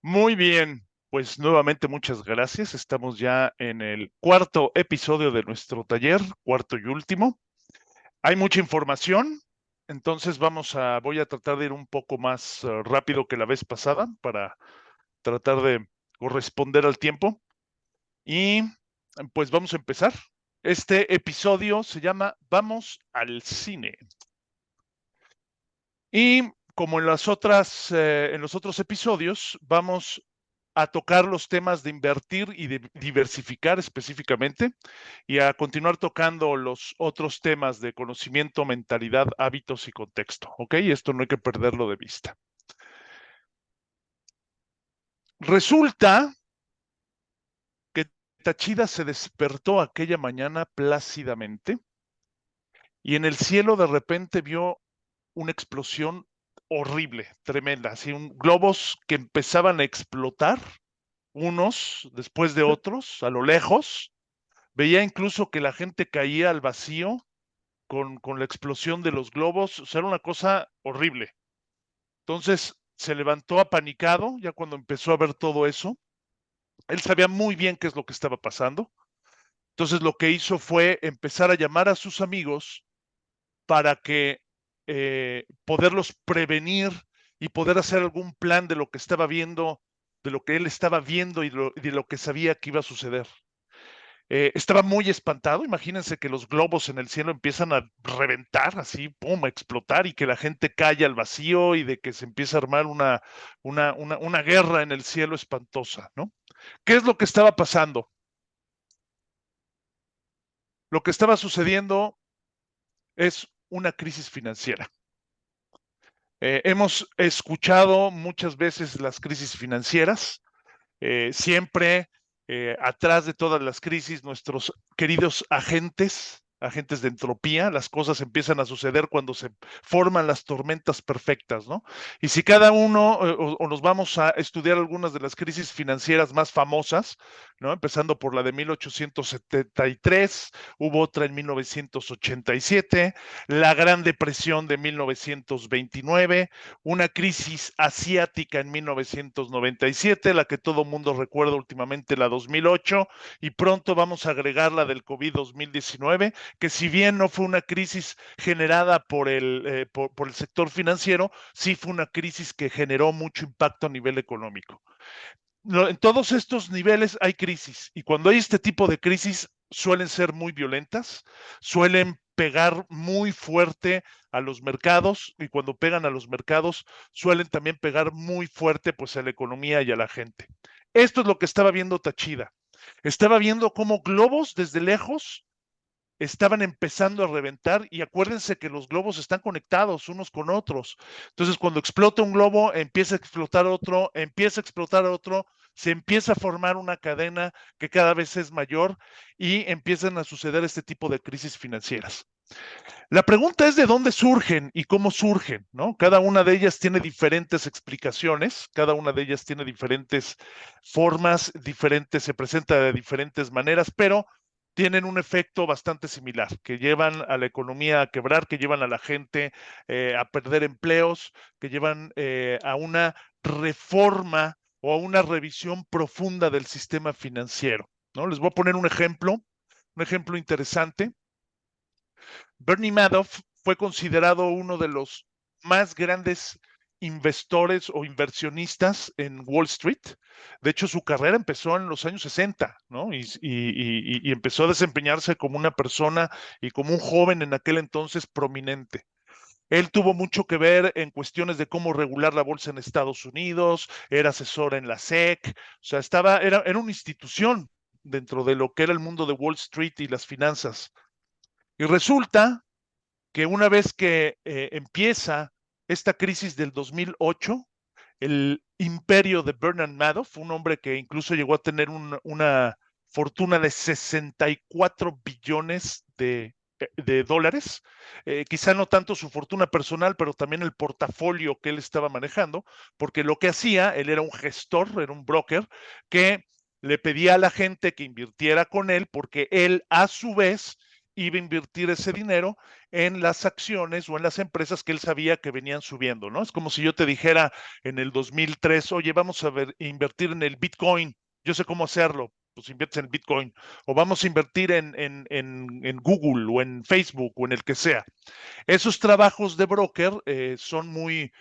Muy bien, pues nuevamente muchas gracias. Estamos ya en el cuarto episodio de nuestro taller, cuarto y último. Hay mucha información, entonces voy a tratar de ir un poco más rápido que la vez pasada para tratar de corresponder al tiempo. Y pues vamos a empezar. Este episodio se llama Vamos al cine. Y como en los otros episodios, vamos a tocar los temas de invertir y de diversificar específicamente, y a continuar tocando los otros temas de conocimiento, mentalidad, hábitos y contexto. ¿Ok? Esto no hay que perderlo de vista. Resulta que Tachida se despertó aquella mañana plácidamente y en el cielo de repente vio una explosión horrible, tremenda, así globos que empezaban a explotar unos después de otros a lo lejos. Veía incluso que la gente caía al vacío con la explosión de los globos. O sea, era una cosa horrible. Entonces se levantó apanicado ya cuando empezó a ver todo eso. Él sabía muy bien qué es lo que estaba pasando. Entonces lo que hizo fue empezar a llamar a sus amigos para que poderlos prevenir y poder hacer algún plan de lo que estaba viendo, de lo que él estaba viendo y de lo que sabía que iba a suceder. Estaba muy espantado. Imagínense que los globos en el cielo empiezan a reventar, así, pum, a explotar, y que la gente cae al vacío y de que se empieza a armar una guerra en el cielo espantosa, ¿no? ¿Qué es lo que estaba pasando? Lo que estaba sucediendo es una crisis financiera. Hemos escuchado muchas veces las crisis financieras. Siempre atrás de todas las crisis, nuestros queridos agentes de entropía. Las cosas empiezan a suceder cuando se forman las tormentas perfectas, ¿no? Y si cada uno, o nos vamos a estudiar algunas de las crisis financieras más famosas, ¿no? Empezando por la de 1873, hubo otra en 1987, la Gran Depresión de 1929, una crisis asiática en 1997, la que todo mundo recuerda últimamente, la 2008, y pronto vamos a agregar la del COVID 2019, que si bien no fue una crisis generada por el sector financiero, sí fue una crisis que generó mucho impacto a nivel económico. En todos estos niveles hay crisis, y cuando hay este tipo de crisis suelen ser muy violentas, suelen pegar muy fuerte a los mercados, y cuando pegan a los mercados suelen también pegar muy fuerte pues a la economía y a la gente. Esto es lo que estaba viendo Tachida. Estaba viendo cómo globos desde lejos estaban empezando a reventar, y acuérdense que los globos están conectados unos con otros. Entonces, cuando explota un globo, empieza a explotar otro, empieza a explotar otro, se empieza a formar una cadena que cada vez es mayor y empiezan a suceder este tipo de crisis financieras. La pregunta es de dónde surgen y cómo surgen, ¿no? Cada una de ellas tiene diferentes explicaciones, cada una de ellas tiene diferentes formas, diferentes, se presenta de diferentes maneras, pero tienen un efecto bastante similar, que llevan a la economía a quebrar, que llevan a la gente a perder empleos, que llevan a una reforma o a una revisión profunda del sistema financiero, ¿no? Les voy a poner un ejemplo interesante. Bernie Madoff fue considerado uno de los más grandes inversores o inversionistas en Wall Street. De hecho, su carrera empezó en los años 60, ¿no? Y empezó a desempeñarse como una persona y como un joven en aquel entonces prominente. Él tuvo mucho que ver en cuestiones de cómo regular la bolsa en Estados Unidos, era asesor en la SEC, o sea, era una institución dentro de lo que era el mundo de Wall Street y las finanzas. Y resulta que una vez que empieza esta crisis del 2008, el imperio de Bernard Madoff, un hombre que incluso llegó a tener una fortuna de 64 billones de dólares, quizá no tanto su fortuna personal, pero también el portafolio que él estaba manejando, porque lo que hacía, él era un gestor, era un broker, que le pedía a la gente que invirtiera con él, porque él a su vez iba a invertir ese dinero en las acciones o en las empresas que él sabía que venían subiendo, ¿no? Es como si yo te dijera en el 2003, oye, vamos a invertir en el Bitcoin, yo sé cómo hacerlo, pues inviertes en Bitcoin, o vamos a invertir en Google o en Facebook o en el que sea. Esos trabajos de broker son muy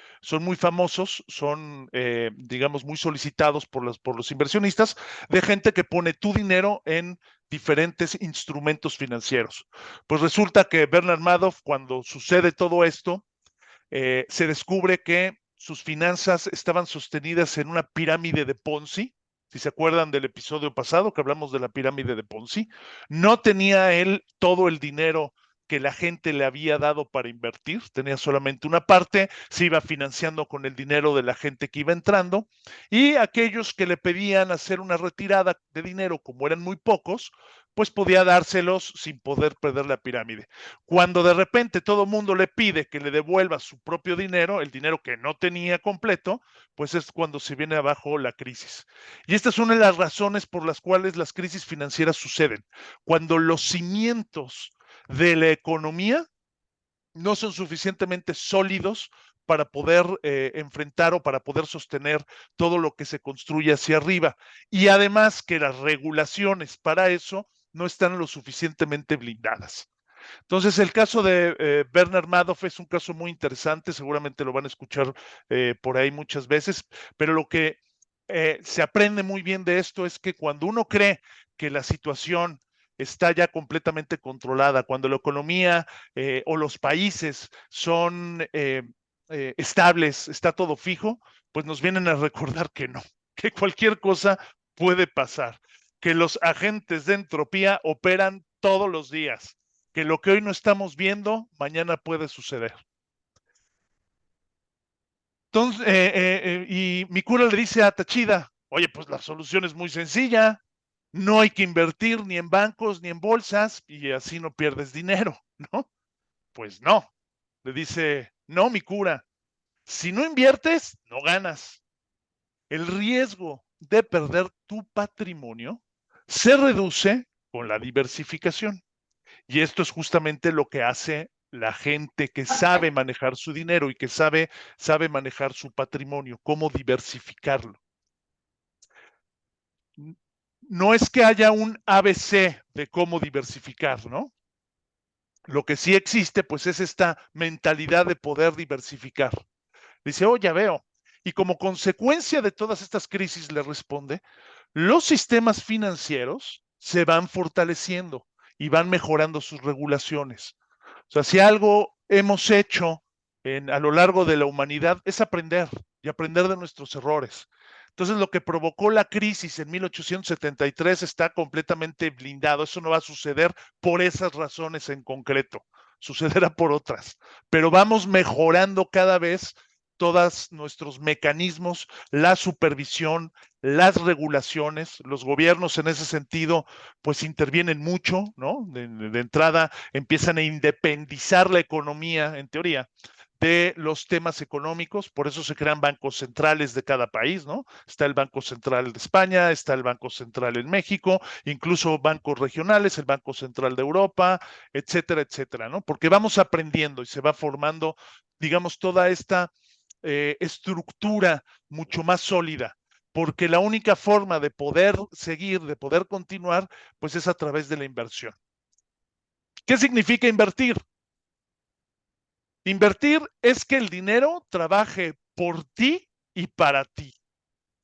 famosos, son, digamos, muy solicitados por los inversionistas, de gente que pone tu dinero en diferentes instrumentos financieros. Pues resulta que Bernard Madoff, cuando sucede todo esto, se descubre que sus finanzas estaban sostenidas en una pirámide de Ponzi. Si se acuerdan del episodio pasado que hablamos de la pirámide de Ponzi, no tenía él todo el dinero que la gente le había dado para invertir, tenía solamente una parte, se iba financiando con el dinero de la gente que iba entrando, y aquellos que le pedían hacer una retirada de dinero, como eran muy pocos, pues podía dárselos sin poder perder la pirámide. Cuando de repente todo el mundo le pide que le devuelva su propio dinero, el dinero que no tenía completo, pues es cuando se viene abajo la crisis. Y esta es una de las razones por las cuales las crisis financieras suceden. Cuando los cimientos de la economía no son suficientemente sólidos para poder enfrentar o para poder sostener todo lo que se construye hacia arriba. Y además que las regulaciones para eso no están lo suficientemente blindadas. Entonces, el caso de Bernard Madoff es un caso muy interesante, seguramente lo van a escuchar por ahí muchas veces, pero lo que se aprende muy bien de esto es que cuando uno cree que la situación está ya completamente controlada, cuando la economía o los países son estables, está todo fijo, pues nos vienen a recordar que no, que cualquier cosa puede pasar, que los agentes de entropía operan todos los días, que lo que hoy no estamos viendo, mañana puede suceder. Entonces, y Mikura le dice a Tachida, oye, pues la solución es muy sencilla, no hay que invertir ni en bancos ni en bolsas y así no pierdes dinero, ¿no? Pues no, le dice, no, Mikura, si no inviertes, no ganas. El riesgo de perder tu patrimonio se reduce con la diversificación. Y esto es justamente lo que hace la gente que sabe manejar su dinero y que sabe manejar su patrimonio, cómo diversificarlo. No es que haya un ABC de cómo diversificar, ¿no? Lo que sí existe, pues, es esta mentalidad de poder diversificar. Dice, oh, ya veo. Y como consecuencia de todas estas crisis, le responde, los sistemas financieros se van fortaleciendo y van mejorando sus regulaciones. O sea, si algo hemos hecho a lo largo de la humanidad es aprender y aprender de nuestros errores. Entonces, lo que provocó la crisis en 1873 está completamente blindado. Eso no va a suceder por esas razones en concreto. Sucederá por otras. Pero vamos mejorando cada vez todos nuestros mecanismos, la supervisión, las regulaciones, los gobiernos en ese sentido, pues intervienen mucho, ¿no? De entrada empiezan a independizar la economía, en teoría, de los temas económicos, por eso se crean bancos centrales de cada país, ¿no? Está el Banco Central de España, está el Banco Central en México, incluso bancos regionales, el Banco Central de Europa, etcétera, etcétera, ¿no? Porque vamos aprendiendo y se va formando, digamos, toda esta estructura mucho más sólida, porque la única forma de poder seguir, de poder continuar, pues es a través de la inversión. ¿Qué significa invertir? Invertir es que el dinero trabaje por ti y para ti.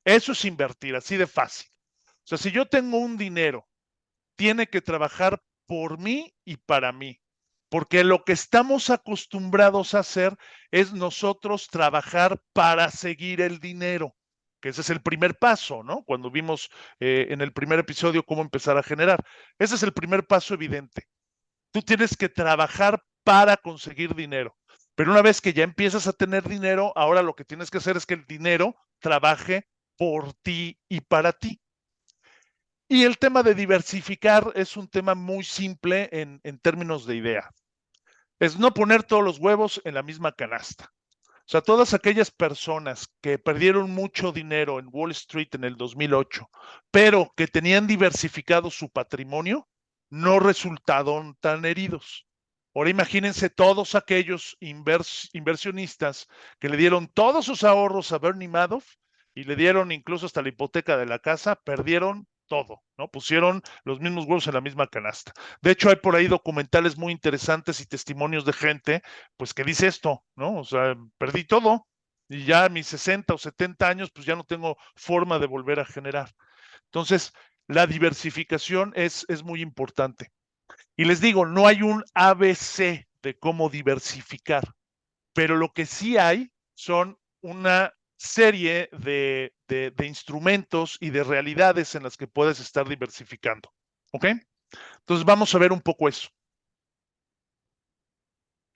Eso es invertir, así de fácil. O sea, si yo tengo un dinero, tiene que trabajar por mí y para mí. Porque lo que estamos acostumbrados a hacer es nosotros trabajar para seguir el dinero, que ese es el primer paso, ¿no? Cuando vimos en el primer episodio cómo empezar a generar. Ese es el primer paso evidente. Tú tienes que trabajar para conseguir dinero. Pero una vez que ya empiezas a tener dinero, ahora lo que tienes que hacer es que el dinero trabaje por ti y para ti. Y el tema de diversificar es un tema muy simple en términos de idea. Es no poner todos los huevos en la misma canasta. O sea, todas aquellas personas que perdieron mucho dinero en Wall Street en el 2008, pero que tenían diversificado su patrimonio, no resultaron tan heridos. Ahora imagínense todos aquellos inversionistas que le dieron todos sus ahorros a Bernie Madoff y le dieron incluso hasta la hipoteca de la casa, perdieron todo, ¿no? Pusieron los mismos huevos en la misma canasta. De hecho, hay por ahí documentales muy interesantes y testimonios de gente, pues que dice esto, ¿no? O sea, perdí todo y ya a mis 60 o 70 años, pues ya no tengo forma de volver a generar. Entonces, la diversificación es muy importante. Y les digo, no hay un ABC de cómo diversificar, pero lo que sí hay son una serie de instrumentos y de realidades en las que puedes estar diversificando. ¿Ok? Entonces vamos a ver un poco eso.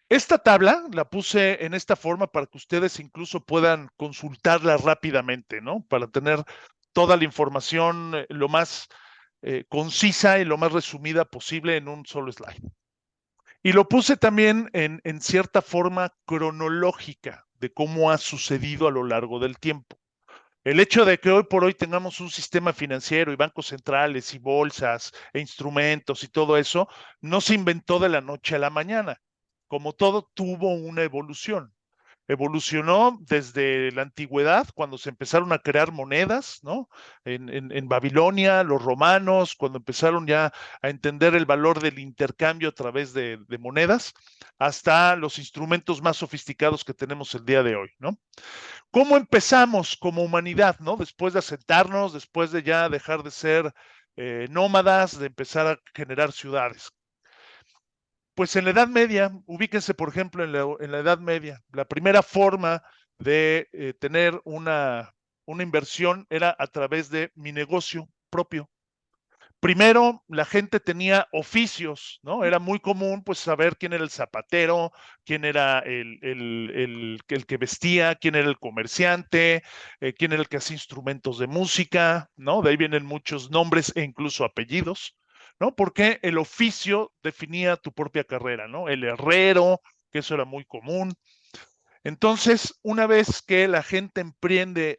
Esta tabla la puse en esta forma para que ustedes incluso puedan consultarla rápidamente, ¿no? Para tener toda la información lo más concisa y lo más resumida posible en un solo slide. Y lo puse también en cierta forma cronológica de cómo ha sucedido a lo largo del tiempo. El hecho de que hoy por hoy tengamos un sistema financiero y bancos centrales y bolsas e instrumentos y todo eso, no se inventó de la noche a la mañana. Como todo, tuvo una evolución. Evolucionó desde la antigüedad, cuando se empezaron a crear monedas, ¿no? En Babilonia, los romanos, cuando empezaron ya a entender el valor del intercambio a través de monedas, hasta los instrumentos más sofisticados que tenemos el día de hoy, ¿no? ¿Cómo empezamos como humanidad, ¿no? Después de asentarnos, después de ya dejar de ser nómadas, de empezar a generar ciudades. Pues en la Edad Media, ubíquense por ejemplo en la Edad Media, la primera forma de tener una inversión era a través de mi negocio propio. Primero, la gente tenía oficios, ¿no? Era muy común, pues, saber quién era el zapatero, quién era el que vestía, quién era el comerciante, quién era el que hacía instrumentos de música, ¿no? De ahí vienen muchos nombres e incluso apellidos, ¿no? Porque el oficio definía tu propia carrera, ¿no? El herrero, que eso era muy común. Entonces, una vez que la gente emprende,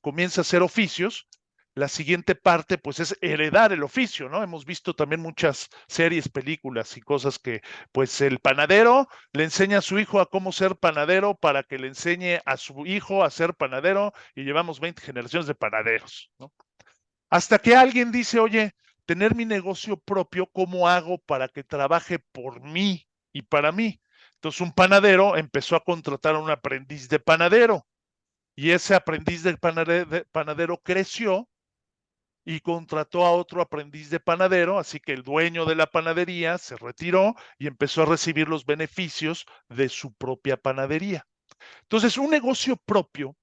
comienza a hacer oficios, la siguiente parte, pues, es heredar el oficio, ¿no? Hemos visto también muchas series, películas y cosas que, pues, el panadero le enseña a su hijo a cómo ser panadero para que le enseñe a su hijo a ser panadero y llevamos 20 generaciones de panaderos, ¿no? Hasta que alguien dice, oye, tener mi negocio propio, ¿cómo hago para que trabaje por mí y para mí? Entonces un panadero empezó a contratar a un aprendiz de panadero y ese aprendiz de panadero creció y contrató a otro aprendiz de panadero, así que el dueño de la panadería se retiró y empezó a recibir los beneficios de su propia panadería. Entonces, un negocio propio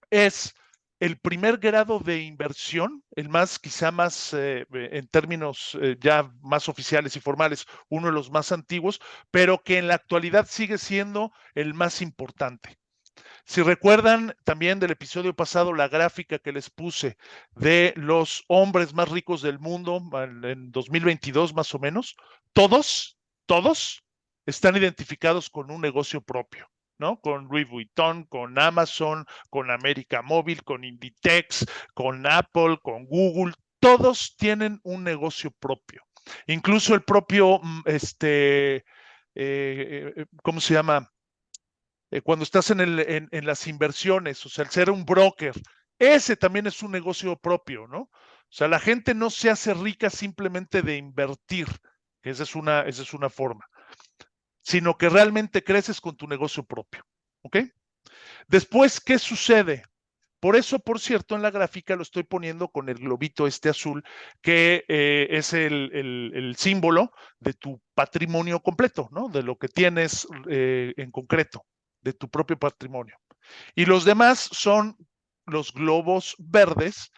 es el primer grado de inversión, el más, quizá más, en términos ya más oficiales y formales, uno de los más antiguos, pero que en la actualidad sigue siendo el más importante. Si recuerdan también del episodio pasado la gráfica que les puse de los hombres más ricos del mundo en 2022 más o menos, todos están identificados con un negocio propio, ¿no? Con Louis Vuitton, con Amazon, con América Móvil, con Inditex, con Apple, con Google, todos tienen un negocio propio. Incluso el propio, ¿cómo se llama? Cuando estás en las inversiones, o sea, el ser un broker, ese también es un negocio propio, ¿no? O sea, la gente no se hace rica simplemente de invertir, que esa es una forma, sino que realmente creces con tu negocio propio, ¿ok? Después, ¿qué sucede? Por eso, por cierto, en la gráfica lo estoy poniendo con el globito este azul, que es el símbolo de tu patrimonio completo, ¿no? De lo que tienes en concreto, de tu propio patrimonio. Y los demás son los globos verdes,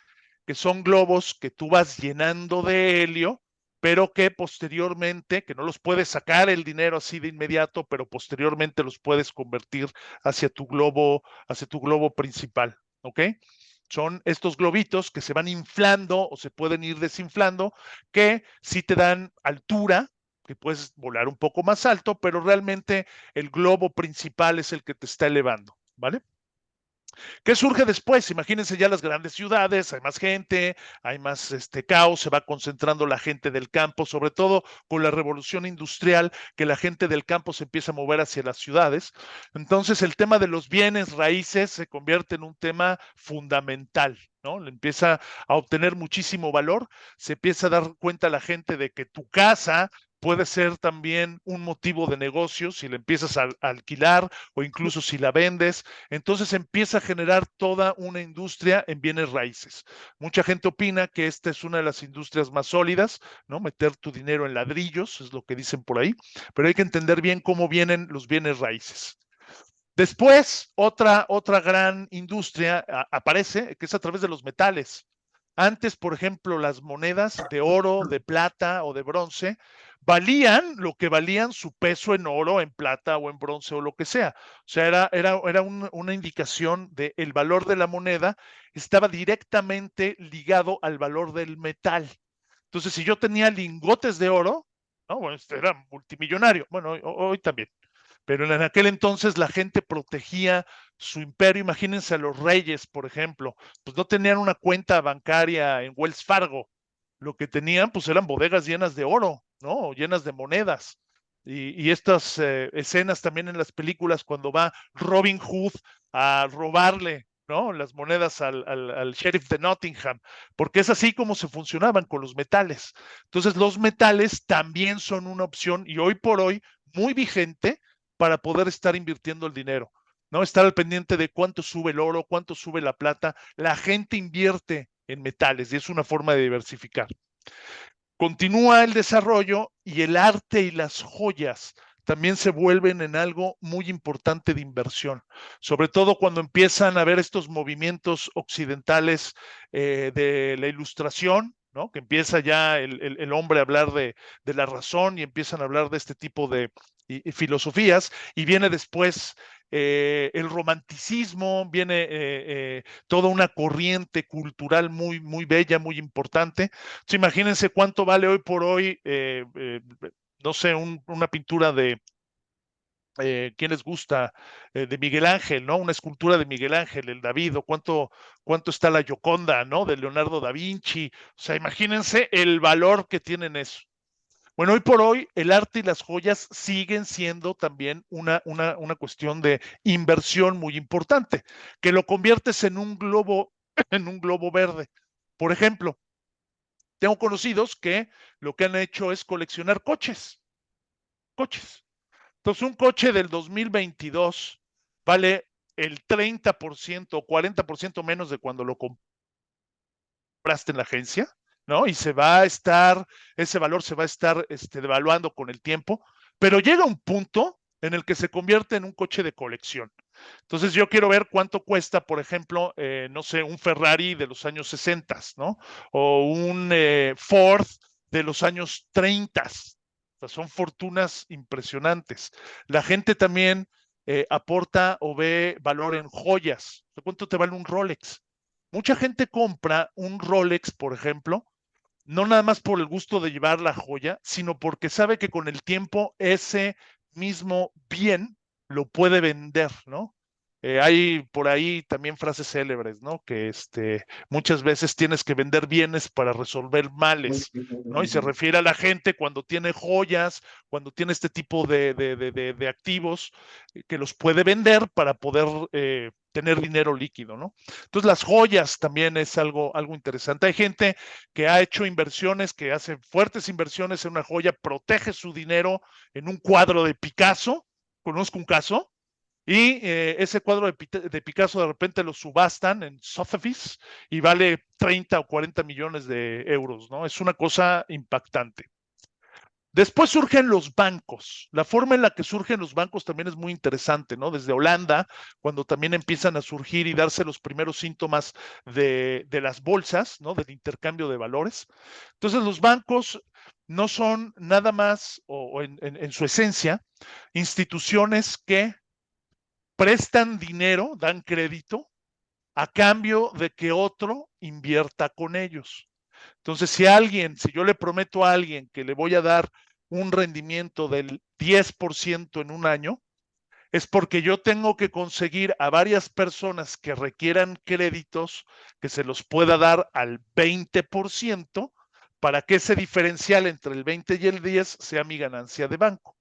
que son globos que tú vas llenando de helio, pero que posteriormente, que no los puedes sacar el dinero así de inmediato, pero posteriormente los puedes convertir hacia tu globo principal, ¿ok? Son estos globitos que se van inflando o se pueden ir desinflando, que sí te dan altura, que puedes volar un poco más alto, pero realmente el globo principal es el que te está elevando, ¿vale? ¿Qué surge después? Imagínense ya las grandes ciudades, hay más gente, hay más caos, se va concentrando la gente del campo, sobre todo con la revolución industrial, que la gente del campo se empieza a mover hacia las ciudades. Entonces el tema de los bienes raíces se convierte en un tema fundamental, ¿no? Le empieza a obtener muchísimo valor, se empieza a dar cuenta la gente de que tu casa puede ser también un motivo de negocio si la empiezas a alquilar o incluso si la vendes. Entonces empieza a generar toda una industria en bienes raíces. Mucha gente opina que esta es una de las industrias más sólidas, ¿no? Meter tu dinero en ladrillos, es lo que dicen por ahí, pero hay que entender bien cómo vienen los bienes raíces. Después, otra gran industria aparece, que es a través de los metales. Antes, por ejemplo, las monedas de oro, de plata o de bronce valían lo que valían su peso en oro, en plata o en bronce o lo que sea. O sea, era una indicación de el valor de la moneda estaba directamente ligado al valor del metal. Entonces, si yo tenía lingotes de oro, ¿no? Bueno, era multimillonario. Bueno, hoy también. Pero en aquel entonces la gente protegía su imperio. Imagínense a los reyes, por ejemplo, pues no tenían una cuenta bancaria en Wells Fargo. Lo que tenían, pues eran bodegas llenas de oro, ¿no? Llenas de monedas. Y estas escenas también en las películas cuando va Robin Hood a robarle, ¿no? Las monedas al sheriff de Nottingham, porque es así como se funcionaban con los metales. Entonces, los metales también son una opción y hoy por hoy muy vigente para poder estar invirtiendo el dinero, ¿no? Estar al pendiente de cuánto sube el oro, cuánto sube la plata. La gente invierte en metales y es una forma de diversificar. Continúa el desarrollo y el arte y las joyas también se vuelven en algo muy importante de inversión, sobre todo cuando empiezan a ver estos movimientos occidentales de la ilustración, ¿no? Que empieza ya el hombre a hablar de la razón y empiezan a hablar de este tipo de filosofías, y viene después el romanticismo, viene toda una corriente cultural muy bella, muy importante. Entonces, imagínense cuánto vale hoy por hoy, no sé, una pintura de, ¿quién les gusta? De Miguel Ángel, ¿no? Una escultura de Miguel Ángel, el David, o cuánto está la Gioconda, ¿no? De Leonardo da Vinci. O sea, imagínense el valor que tienen eso. Bueno, hoy por hoy el arte y las joyas siguen siendo también una cuestión de inversión muy importante, que lo conviertes en un globo, en un globo verde. Por ejemplo, tengo conocidos que lo que han hecho es coleccionar coches. Entonces, un coche del 2022 vale el 30% o 40% menos de cuando lo compraste en la agencia, ¿no? Y ese valor se va a estar devaluando con el tiempo, pero llega un punto en el que se convierte en un coche de colección. Entonces yo quiero ver cuánto cuesta, por ejemplo, no sé, un Ferrari de los años 60, ¿no? O un Ford de los años 30. O sea, son fortunas impresionantes. La gente también aporta o ve valor en joyas. ¿Cuánto te vale un Rolex? Mucha gente compra un Rolex, por ejemplo, no nada más por el gusto de llevar la joya, sino porque sabe que con el tiempo ese mismo bien lo puede vender, ¿no? Hay por ahí también frases célebres, ¿no? Que muchas veces tienes que vender bienes para resolver males, ¿no? Y se refiere a la gente cuando tiene joyas, cuando tiene este tipo de activos, que los puede vender para poder tener dinero líquido, ¿no? Entonces las joyas también es algo interesante. Hay gente que ha hecho inversiones, que hace fuertes inversiones en una joya, protege su dinero en un cuadro de Picasso. Conozco un caso, y ese cuadro de Picasso de repente lo subastan en Sotheby's y vale 30 o 40 millones de euros, ¿no? Es una cosa impactante. Después surgen los bancos. La forma en la que surgen los bancos también es muy interesante, ¿no? Desde Holanda, cuando también empiezan a surgir y darse los primeros síntomas de las bolsas, ¿no? Del intercambio de valores. Entonces, los bancos no son nada más, o en su esencia, instituciones que prestan dinero, dan crédito, a cambio de que otro invierta con ellos. Entonces, si yo le prometo a alguien que le voy a dar un rendimiento del 10% en un año, es porque yo tengo que conseguir a varias personas que requieran créditos que se los pueda dar al 20% para que ese diferencial entre el 20 y el 10 sea mi ganancia de banco.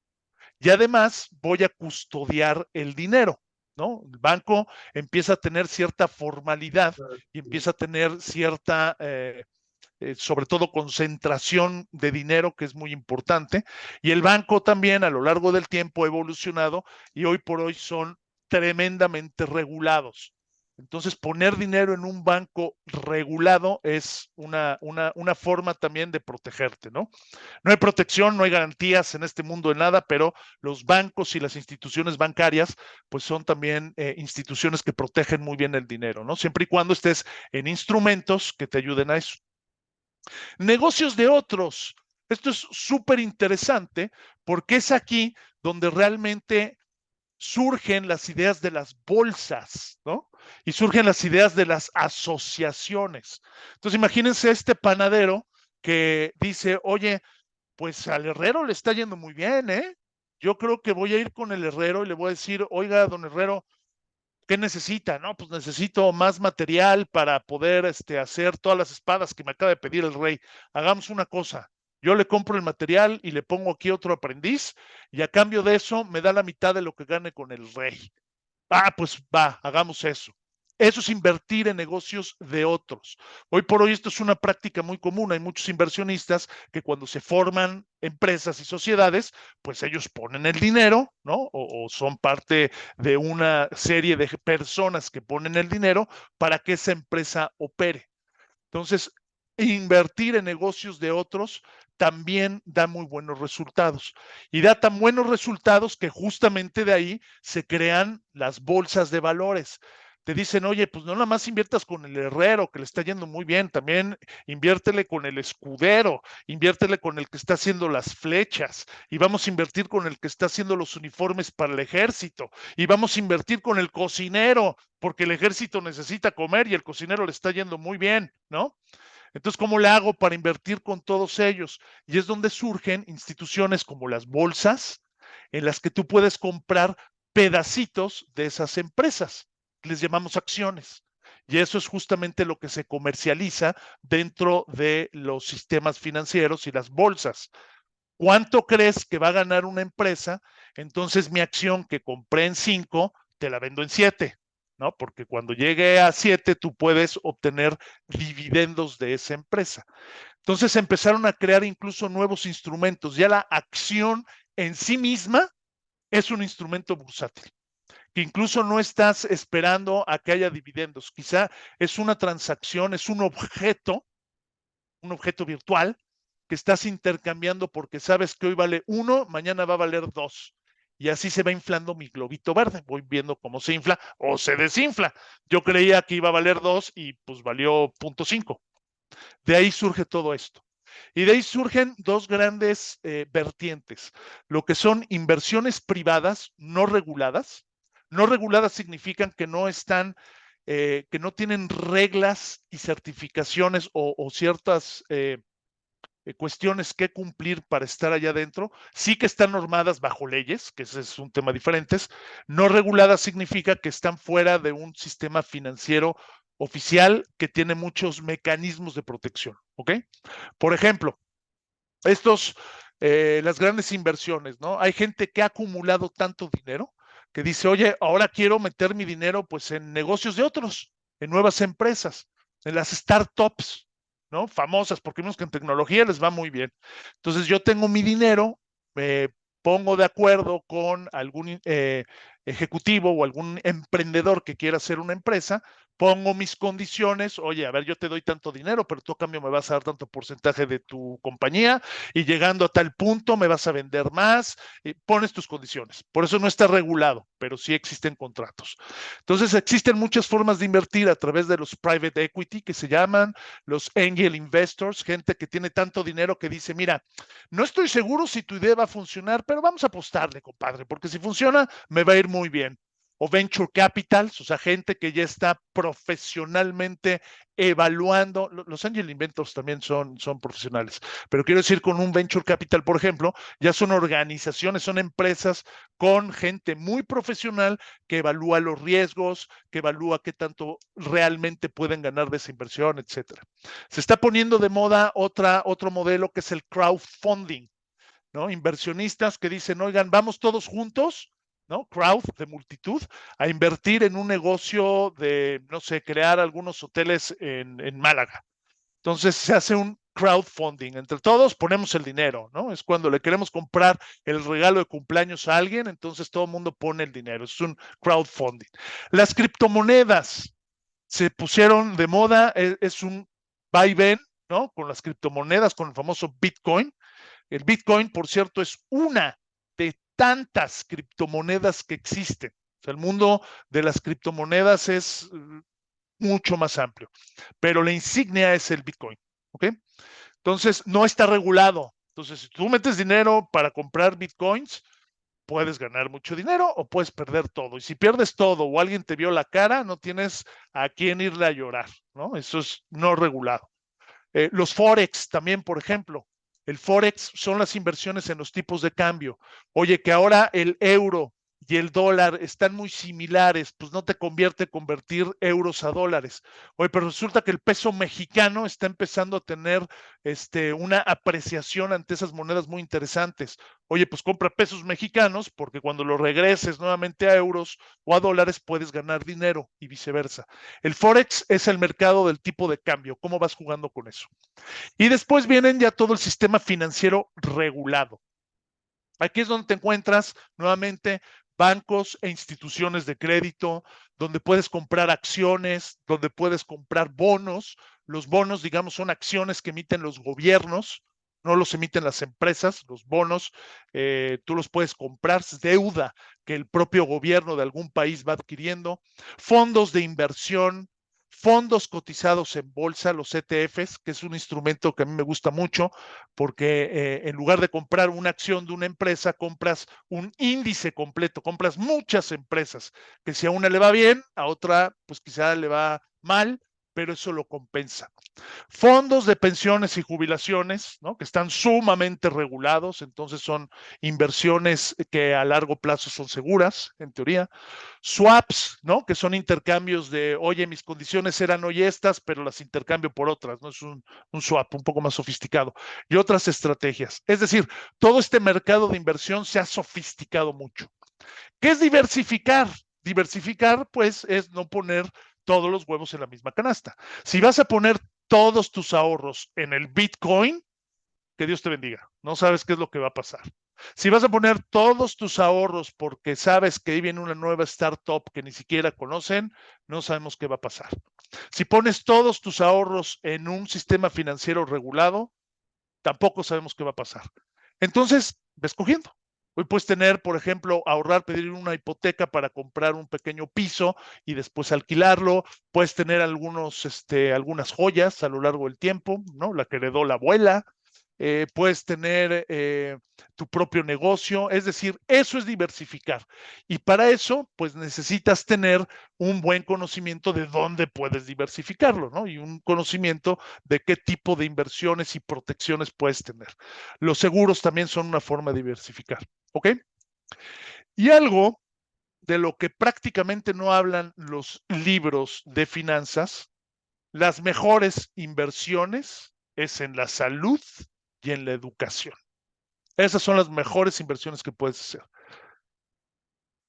Y además voy a custodiar el dinero, ¿no? El banco empieza a tener cierta formalidad y empieza a tener cierta sobre todo concentración de dinero, que es muy importante. Y el banco también a lo largo del tiempo ha evolucionado y hoy por hoy son tremendamente regulados. Entonces, poner dinero en un banco regulado es una forma también de protegerte, ¿no? No hay protección, no hay garantías en este mundo de nada, pero los bancos y las instituciones bancarias, pues son también instituciones que protegen muy bien el dinero, ¿no? Siempre y cuando estés en instrumentos que te ayuden a eso. Negocios de otros. Esto es súper interesante porque es aquí donde realmente surgen las ideas de las bolsas, ¿no? Y surgen las ideas de las asociaciones. Entonces, imagínense este panadero que dice, oye, pues al herrero le está yendo muy bien, ¿eh? Yo creo que voy a ir con el herrero y le voy a decir, oiga, don herrero, ¿qué necesita? No, pues necesito más material para poder hacer todas las espadas que me acaba de pedir el rey. Hagamos una cosa. Yo le compro el material y le pongo aquí otro aprendiz y a cambio de eso me da la mitad de lo que gane con el rey. Ah, pues va, hagamos eso. Eso es invertir en negocios de otros. Hoy por hoy esto es una práctica muy común. Hay muchos inversionistas que cuando se forman empresas y sociedades, pues ellos ponen el dinero, ¿no? O son parte de una serie de personas que ponen el dinero para que esa empresa opere. Entonces, invertir en negocios de otros también da muy buenos resultados. Y da tan buenos resultados que justamente de ahí se crean las bolsas de valores. Te dicen, oye, pues no nada más inviertas con el herrero, que le está yendo muy bien, también inviértele con el escudero, inviértele con el que está haciendo las flechas, y vamos a invertir con el que está haciendo los uniformes para el ejército, y vamos a invertir con el cocinero, porque el ejército necesita comer y el cocinero le está yendo muy bien, ¿no? Entonces, ¿cómo le hago para invertir con todos ellos? Y es donde surgen instituciones como las bolsas, en las que tú puedes comprar pedacitos de esas empresas. Les llamamos acciones. Y eso es justamente lo que se comercializa dentro de los sistemas financieros y las bolsas. ¿Cuánto crees que va a ganar una empresa? Entonces mi acción que compré en 5, te la vendo en 7, ¿no? Porque cuando llegue a 7, tú puedes obtener dividendos de esa empresa. Entonces empezaron a crear incluso nuevos instrumentos. Ya la acción en sí misma es un instrumento bursátil, que incluso no estás esperando a que haya dividendos. Quizá es una transacción, es un objeto virtual que estás intercambiando porque sabes que hoy vale 1, mañana va a valer 2. Y así se va inflando mi globito verde. Voy viendo cómo se infla o se desinfla. Yo creía que iba a valer 2 y pues valió 0.5. De ahí surge todo esto. Y de ahí surgen dos grandes vertientes. Lo que son inversiones privadas no reguladas. No reguladas significan que no están, que no tienen reglas y certificaciones o ciertas cuestiones que cumplir para estar allá adentro, sí que están normadas bajo leyes, que ese es un tema diferente. No reguladas significa que están fuera de un sistema financiero oficial que tiene muchos mecanismos de protección, ¿ok? Por ejemplo, las grandes inversiones, ¿no? Hay gente que ha acumulado tanto dinero que dice, oye, ahora quiero meter mi dinero pues en negocios de otros, en nuevas empresas, en las startups, ¿no? Famosas, porque vemos que en tecnología les va muy bien. Entonces yo tengo mi dinero, me pongo de acuerdo con algún ejecutivo o algún emprendedor que quiera hacer una empresa, pongo mis condiciones, oye, a ver, yo te doy tanto dinero, pero tú a cambio me vas a dar tanto porcentaje de tu compañía y llegando a tal punto me vas a vender más, y pones tus condiciones. Por eso no está regulado, pero sí existen contratos. Entonces existen muchas formas de invertir a través de los private equity que se llaman los angel investors, gente que tiene tanto dinero que dice, mira, no estoy seguro si tu idea va a funcionar, pero vamos a apostarle, compadre, porque si funciona, me va a ir muy bien. o venture capitals, o sea, gente que ya está profesionalmente evaluando. Los angel inventors también son profesionales, pero quiero decir, con un venture capital, por ejemplo, ya son organizaciones, son empresas con gente muy profesional que evalúa los riesgos, que evalúa qué tanto realmente pueden ganar de esa inversión, etcétera. Se está poniendo de moda otro modelo que es el crowdfunding, ¿no? Inversionistas que dicen, oigan, vamos todos juntos, ¿no? Crowd, de multitud, a invertir en un negocio de, no sé, crear algunos hoteles en Málaga. Entonces se hace un crowdfunding. Entre todos ponemos el dinero, ¿no? Es cuando le queremos comprar el regalo de cumpleaños a alguien, entonces todo el mundo pone el dinero. Es un crowdfunding. Las criptomonedas se pusieron de moda, es un vaivén, ¿no? Con las criptomonedas, con el famoso Bitcoin. El Bitcoin, por cierto, es una de tantas criptomonedas que existen. O sea, el mundo de las criptomonedas es mucho más amplio, pero la insignia es el Bitcoin, ¿ok? Entonces, no está regulado. Entonces, si tú metes dinero para comprar Bitcoins, puedes ganar mucho dinero o puedes perder todo. Y si pierdes todo o alguien te vio la cara, no tienes a quién irle a llorar, ¿no? Eso es no regulado. Los Forex también, por ejemplo. El Forex son las inversiones en los tipos de cambio. Oye, que ahora el euro y el dólar están muy similares, pues no te convierte convertir euros a dólares. Oye, pero resulta que el peso mexicano está empezando a tener una apreciación ante esas monedas muy interesantes. Oye, pues compra pesos mexicanos porque cuando lo regreses nuevamente a euros o a dólares puedes ganar dinero y viceversa. El Forex es el mercado del tipo de cambio. ¿Cómo vas jugando con eso? Y después vienen ya todo el sistema financiero regulado. Aquí es donde te encuentras nuevamente bancos e instituciones de crédito, donde puedes comprar acciones, donde puedes comprar bonos. Los bonos, digamos, son acciones que emiten los gobiernos, no los emiten las empresas, los bonos, tú los puedes comprar, es deuda que el propio gobierno de algún país va adquiriendo. Fondos de inversión, fondos cotizados en bolsa, los ETFs, que es un instrumento que a mí me gusta mucho, porque en lugar de comprar una acción de una empresa, compras un índice completo, compras muchas empresas, que si a una le va bien, a otra pues quizá le va mal, pero eso lo compensa. Fondos de pensiones y jubilaciones, ¿no? Que están sumamente regulados, entonces son inversiones que a largo plazo son seguras, en teoría. Swaps, ¿no? Que son intercambios de, oye, mis condiciones eran hoy estas, pero las intercambio por otras, ¿no? Es un swap un poco más sofisticado. Y otras estrategias. Es decir, todo este mercado de inversión se ha sofisticado mucho. ¿Qué es diversificar? Diversificar, pues, es no poner todos los huevos en la misma canasta. Si vas a poner todos tus ahorros en el Bitcoin, que Dios te bendiga. No sabes qué es lo que va a pasar. Si vas a poner todos tus ahorros porque sabes que ahí viene una nueva startup que ni siquiera conocen, no sabemos qué va a pasar. Si pones todos tus ahorros en un sistema financiero regulado, tampoco sabemos qué va a pasar. Entonces, ves cogiendo. Hoy puedes tener, por ejemplo, ahorrar, pedir una hipoteca para comprar un pequeño piso y después alquilarlo. Puedes tener algunas joyas a lo largo del tiempo, ¿no? La que heredó la abuela. Puedes tener tu propio negocio, es decir, eso es diversificar. Y para eso, pues necesitas tener un buen conocimiento de dónde puedes diversificarlo, ¿no? Y un conocimiento de qué tipo de inversiones y protecciones puedes tener. Los seguros también son una forma de diversificar, ¿ok? Y algo de lo que prácticamente no hablan los libros de finanzas, las mejores inversiones es en la salud y en la educación. Esas son las mejores inversiones que puedes hacer.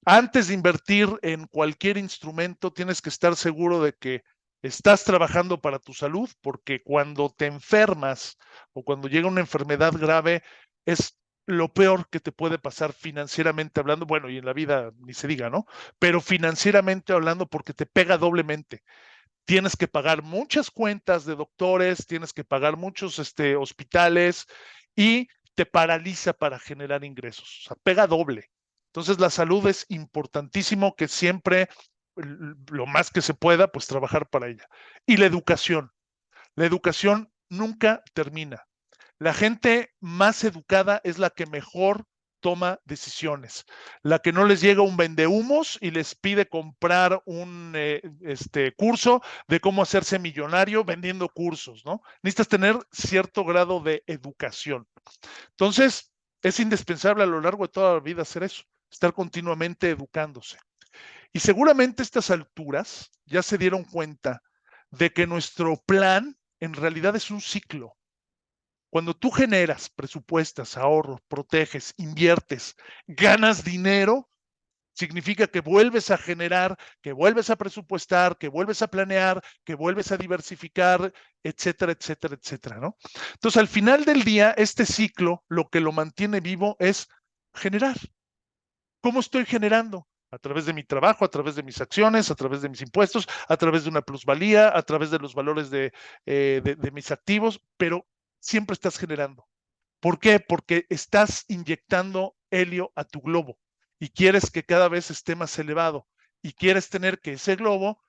Antes de invertir en cualquier instrumento, tienes que estar seguro de que estás trabajando para tu salud, porque cuando te enfermas o cuando llega una enfermedad grave, es lo peor que te puede pasar financieramente hablando, bueno, y en la vida ni se diga, ¿no? Pero financieramente hablando, porque te pega doblemente. Tienes que pagar muchas cuentas de doctores, tienes que pagar muchos hospitales y te paraliza para generar ingresos. O sea, pega doble. Entonces, la salud es importantísimo que siempre, lo más que se pueda, pues trabajar para ella. Y la educación. La educación nunca termina. La gente más educada es la que mejor toma decisiones, la que no les llega un vendehumos y les pide comprar un curso de cómo hacerse millonario vendiendo cursos, ¿no? Necesitas tener cierto grado de educación. Entonces, es indispensable a lo largo de toda la vida hacer eso, estar continuamente educándose. Y seguramente a estas alturas ya se dieron cuenta de que nuestro plan en realidad es un ciclo. Cuando tú generas, presupuestas, ahorros, proteges, inviertes, ganas dinero, significa que vuelves a generar, que vuelves a presupuestar, que vuelves a planear, que vuelves a diversificar, etcétera, etcétera, etcétera, ¿no? Entonces, al final del día, este ciclo lo que lo mantiene vivo es generar. ¿Cómo estoy generando? A través de mi trabajo, a través de mis acciones, a través de mis impuestos, a través de una plusvalía, a través de los valores de mis activos, pero siempre estás generando. ¿Por qué? Porque estás inyectando helio a tu globo y quieres que cada vez esté más elevado y quieres tener que ese globo,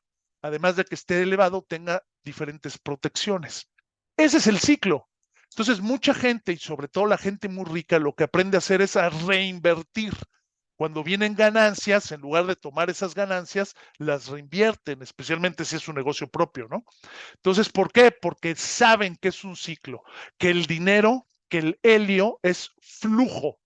además de que esté elevado, tenga diferentes protecciones. Ese es el ciclo. Entonces, mucha gente y sobre todo la gente muy rica lo que aprende a hacer es a reinvertir. Cuando vienen ganancias, en lugar de tomar esas ganancias, las reinvierten, especialmente si es un negocio propio, ¿no? Entonces, ¿por qué? Porque saben que es un ciclo, que el dinero, que el helio es flujo,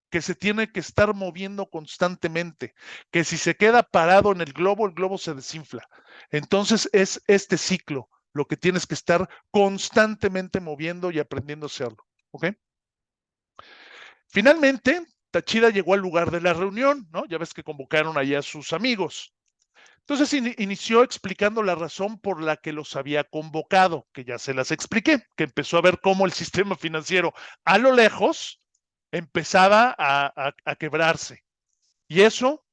que se tiene que estar moviendo constantemente, que si se queda parado en el globo se desinfla. Entonces, es este ciclo lo que tienes que estar constantemente moviendo y aprendiendo a hacerlo, ¿ok? Finalmente, Táchira llegó al lugar de la reunión, ¿no? Ya ves que convocaron allá a sus amigos. Entonces inició explicando la razón por la que los había convocado, que ya se las expliqué, que empezó a ver cómo el sistema financiero a lo lejos empezaba a quebrarse. Y eso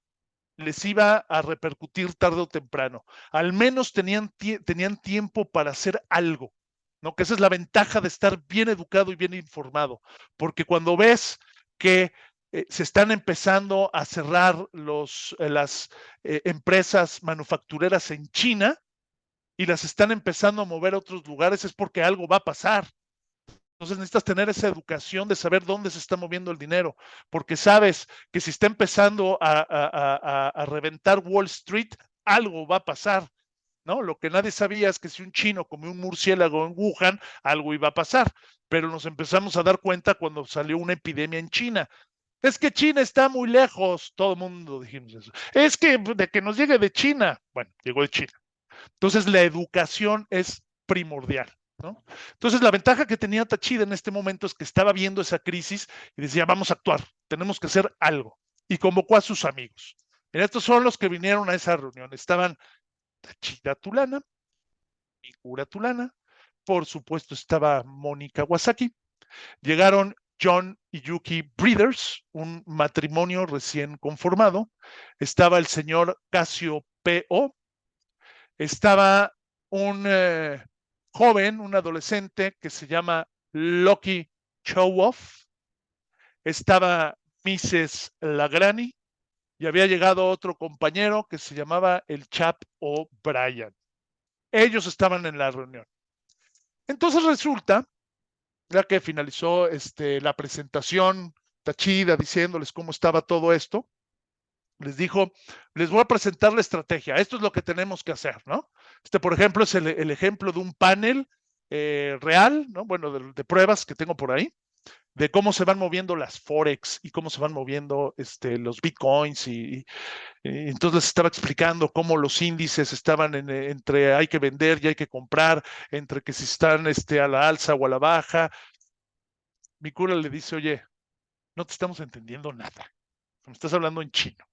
les iba a repercutir tarde o temprano. Al menos tenían tiempo para hacer algo, ¿no? Que esa es la ventaja de estar bien educado y bien informado, porque cuando ves que se están empezando a cerrar las empresas manufactureras en China y las están empezando a mover a otros lugares, es porque algo va a pasar. Entonces necesitas tener esa educación de saber dónde se está moviendo el dinero, porque sabes que si está empezando a reventar Wall Street, algo va a pasar, ¿no? Lo que nadie sabía es que si un chino comió un murciélago en Wuhan, algo iba a pasar, pero nos empezamos a dar cuenta cuando salió una epidemia en China. Es que China está muy lejos, todo el mundo dijimos eso. Es que de que nos llegue de China, bueno, llegó de China. Entonces la educación es primordial, ¿no? Entonces la ventaja que tenía Táchira en este momento es que estaba viendo esa crisis y decía, vamos a actuar, tenemos que hacer algo. Y convocó a sus amigos. Mira, estos son los que vinieron a esa reunión. Estaban Táchira Tulana, Mikura Tulana, por supuesto estaba Mónica Wasaki, llegaron John y Yuki Breeders, un matrimonio recién conformado, estaba el señor Casio P.O., estaba un joven, un adolescente que se llama Lucky Chowoff, estaba Mrs. Lagrani y había llegado otro compañero que se llamaba el Chap O'Brien. Ellos estaban en la reunión. Entonces resulta, ya que finalizó la presentación, Táchira diciéndoles cómo estaba todo esto, les dijo, les voy a presentar la estrategia, esto es lo que tenemos que hacer, ¿no? Por ejemplo, es el ejemplo de un panel real, ¿no? Bueno, de pruebas que tengo por ahí, de cómo se van moviendo las Forex y cómo se van moviendo los Bitcoins y entonces les estaba explicando cómo los índices estaban entre hay que vender y hay que comprar, entre que si están a la alza o a la baja. Mi cura le dice, oye, no te estamos entendiendo nada, me estás hablando en chino.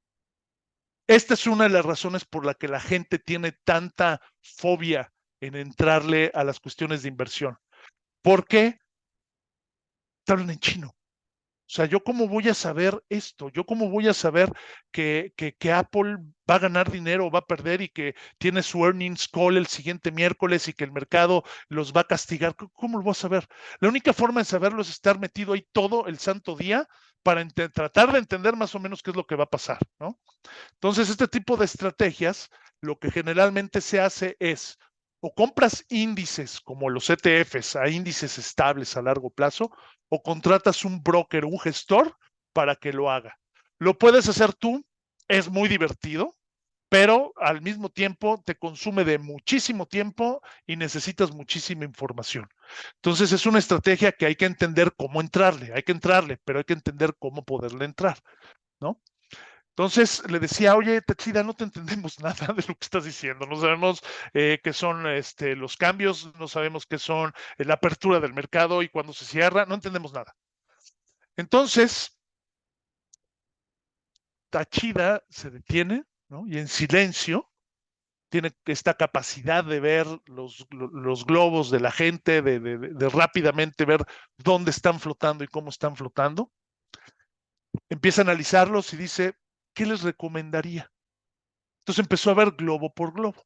Esta es una de las razones por la que la gente tiene tanta fobia en entrarle a las cuestiones de inversión. ¿Por qué? Te hablan en chino. O sea, ¿yo cómo voy a saber esto? ¿Yo cómo voy a saber que Apple va a ganar dinero o va a perder y que tiene su earnings call el siguiente miércoles y que el mercado los va a castigar? ¿Cómo lo voy a saber? La única forma de saberlo es estar metido ahí todo el santo día para tratar de entender más o menos qué es lo que va a pasar, ¿no? Entonces, este tipo de estrategias, lo que generalmente se hace es o compras índices como los ETFs a índices estables a largo plazo o contratas un broker, un gestor para que lo haga. Lo puedes hacer tú, es muy divertido, pero al mismo tiempo te consume de muchísimo tiempo y necesitas muchísima información. Entonces es una estrategia que hay que entender cómo entrarle, pero hay que entender cómo poderle entrar, ¿no? Entonces le decía, oye, Tachida, no te entendemos nada de lo que estás diciendo, no sabemos qué son los cambios, no sabemos qué son la apertura del mercado y cuando se cierra, no entendemos nada. Entonces, Tachida se detiene, ¿no? Y en silencio tiene esta capacidad de ver los globos de la gente, de rápidamente ver dónde están flotando y cómo están flotando. Empieza a analizarlos y dice, ¿qué les recomendaría? Entonces empezó a ver globo por globo.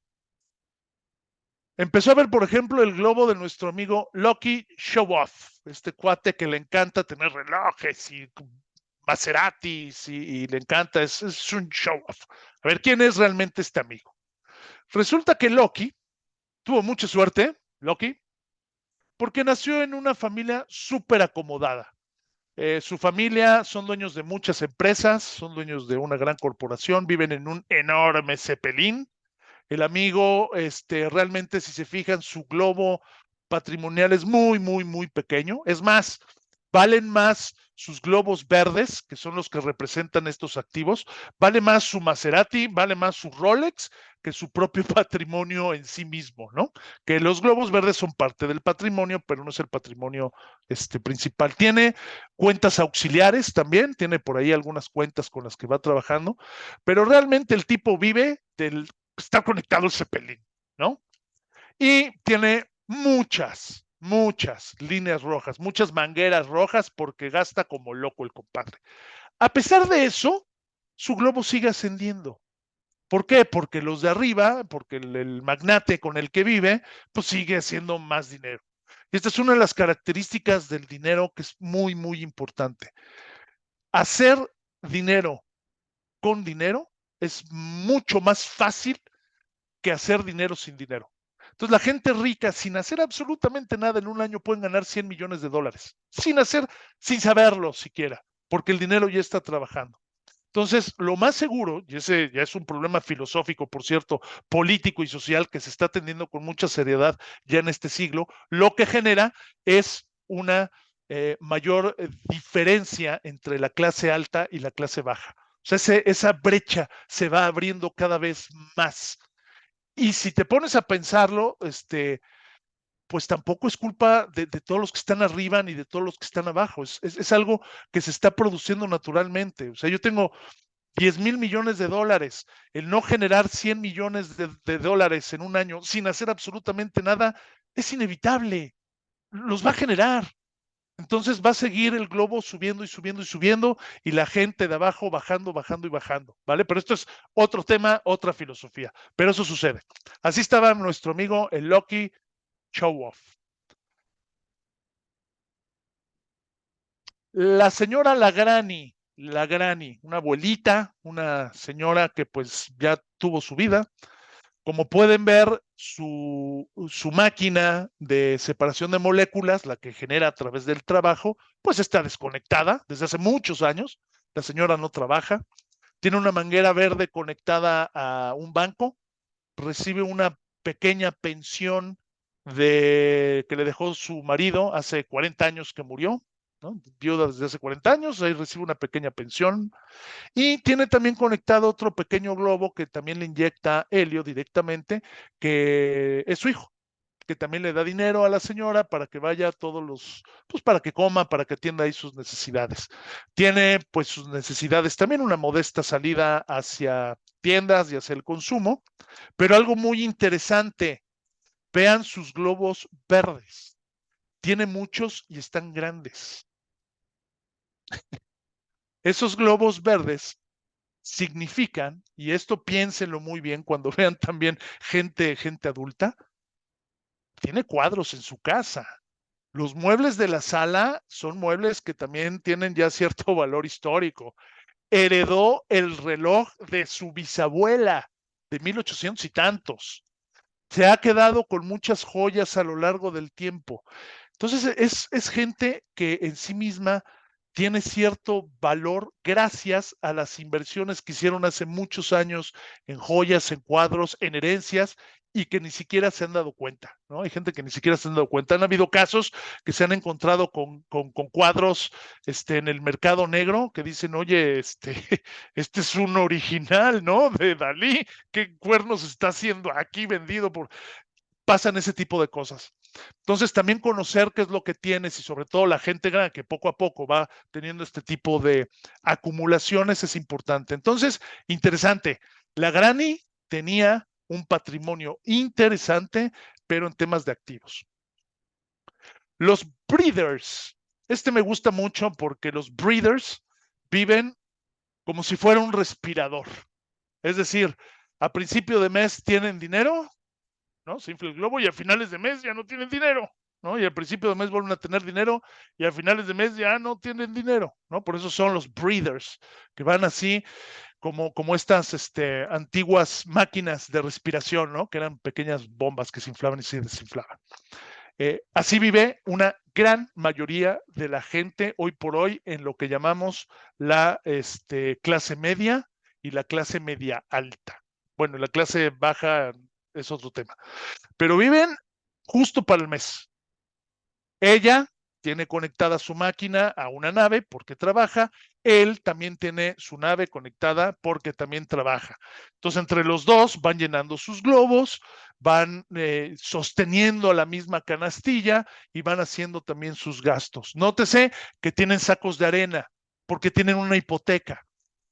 Empezó a ver, por ejemplo, el globo de nuestro amigo Lucky Showoff, este cuate que le encanta tener relojes y Maseratis y le encanta, es un show off. A ver, ¿quién es realmente este amigo? Resulta que Loki tuvo mucha suerte, Loki, porque nació en una familia súper acomodada. Su familia son dueños de muchas empresas, son dueños de una gran corporación, viven en un enorme cepelín. El amigo, realmente, si se fijan, su globo patrimonial es muy, muy, muy pequeño. Es más, valen más sus globos verdes, que son los que representan estos activos, vale más su Maserati, vale más su Rolex que su propio patrimonio en sí mismo, ¿no? Que los globos verdes son parte del patrimonio, pero no es el patrimonio principal. Tiene cuentas auxiliares también, tiene por ahí algunas cuentas con las que va trabajando, pero realmente el tipo vive del estar conectado al Zeppelin, ¿no? Y tiene muchas líneas rojas, muchas mangueras rojas porque gasta como loco el compadre. A pesar de eso, su globo sigue ascendiendo. ¿Por qué? Porque los de arriba, porque el magnate con el que vive, pues sigue haciendo más dinero. Y esta es una de las características del dinero que es muy, muy importante. Hacer dinero con dinero es mucho más fácil que hacer dinero sin dinero. Entonces, la gente rica, sin hacer absolutamente nada en un año, pueden ganar 100 millones de dólares, sin saberlo siquiera, porque el dinero ya está trabajando. Entonces, lo más seguro, y ese ya es un problema filosófico, por cierto, político y social que se está atendiendo con mucha seriedad ya en este siglo, lo que genera es una mayor diferencia entre la clase alta y la clase baja. O sea, esa brecha se va abriendo cada vez más. Y si te pones a pensarlo, pues tampoco es culpa de todos los que están arriba ni de todos los que están abajo. Es algo que se está produciendo naturalmente. O sea, yo tengo 10,000 millones de dólares. El no generar 100 millones de dólares en un año sin hacer absolutamente nada es inevitable. Los va a generar. Entonces va a seguir el globo subiendo y subiendo y subiendo y la gente de abajo bajando, bajando y bajando, ¿vale? Pero esto es otro tema, otra filosofía, pero eso sucede. Así estaba nuestro amigo el Lucky Showoff. La señora la Granny, una abuelita, una señora que pues ya tuvo su vida. Como pueden ver, su máquina de separación de moléculas, la que genera a través del trabajo, pues está desconectada desde hace muchos años. La señora no trabaja. Tiene una manguera verde conectada a un banco. Recibe una pequeña pensión que le dejó su marido hace 40 años que murió, ¿no? Viuda desde hace 40 años, ahí recibe una pequeña pensión. Y tiene también conectado otro pequeño globo que también le inyecta helio directamente, que es su hijo, que también le da dinero a la señora para que vaya a pues para que coma, para que atienda ahí sus necesidades. Tiene pues sus necesidades también una modesta salida hacia tiendas y hacia el consumo, pero algo muy interesante, vean sus globos verdes. Tiene muchos y están grandes. Esos globos verdes significan, y esto piénsenlo muy bien cuando vean también gente adulta, tiene cuadros en su casa. Los muebles de la sala son muebles que también tienen ya cierto valor histórico. Heredó el reloj de su bisabuela de 1800 y tantos. Se ha quedado con muchas joyas a lo largo del tiempo. Entonces es gente que en sí misma tiene cierto valor gracias a las inversiones que hicieron hace muchos años en joyas, en cuadros, en herencias, y que ni siquiera se han dado cuenta, ¿no? Hay gente que ni siquiera se han dado cuenta. Han habido casos que se han encontrado con cuadros en el mercado negro que dicen, oye, este es un original, ¿no? De Dalí, ¿qué cuernos está haciendo aquí vendido por...? Pasan ese tipo de cosas. Entonces, también conocer qué es lo que tienes y sobre todo la gente grande que poco a poco va teniendo este tipo de acumulaciones es importante. Entonces, interesante. La Granny tenía un patrimonio interesante, pero en temas de activos. Los breeders. Me gusta mucho porque los breeders viven como si fuera un respirador. Es decir, a principio de mes tienen dinero, ¿no? Se infla el globo y a finales de mes ya no tienen dinero, ¿no? Y al principio de mes vuelven a tener dinero y a finales de mes ya no tienen dinero, ¿no? Por eso son los breathers, que van así como estas antiguas máquinas de respiración, ¿no? Que eran pequeñas bombas que se inflaban y se desinflaban. Así vive una gran mayoría de la gente hoy por hoy en lo que llamamos la clase media y la clase media alta. Bueno, la clase baja es otro tema, pero viven justo para el mes. Ella tiene conectada su máquina a una nave porque trabaja, él también tiene su nave conectada porque también trabaja. Entonces, entre los dos van llenando sus globos, van sosteniendo la misma canastilla y van haciendo también sus gastos. Nótese que tienen sacos de arena porque tienen una hipoteca.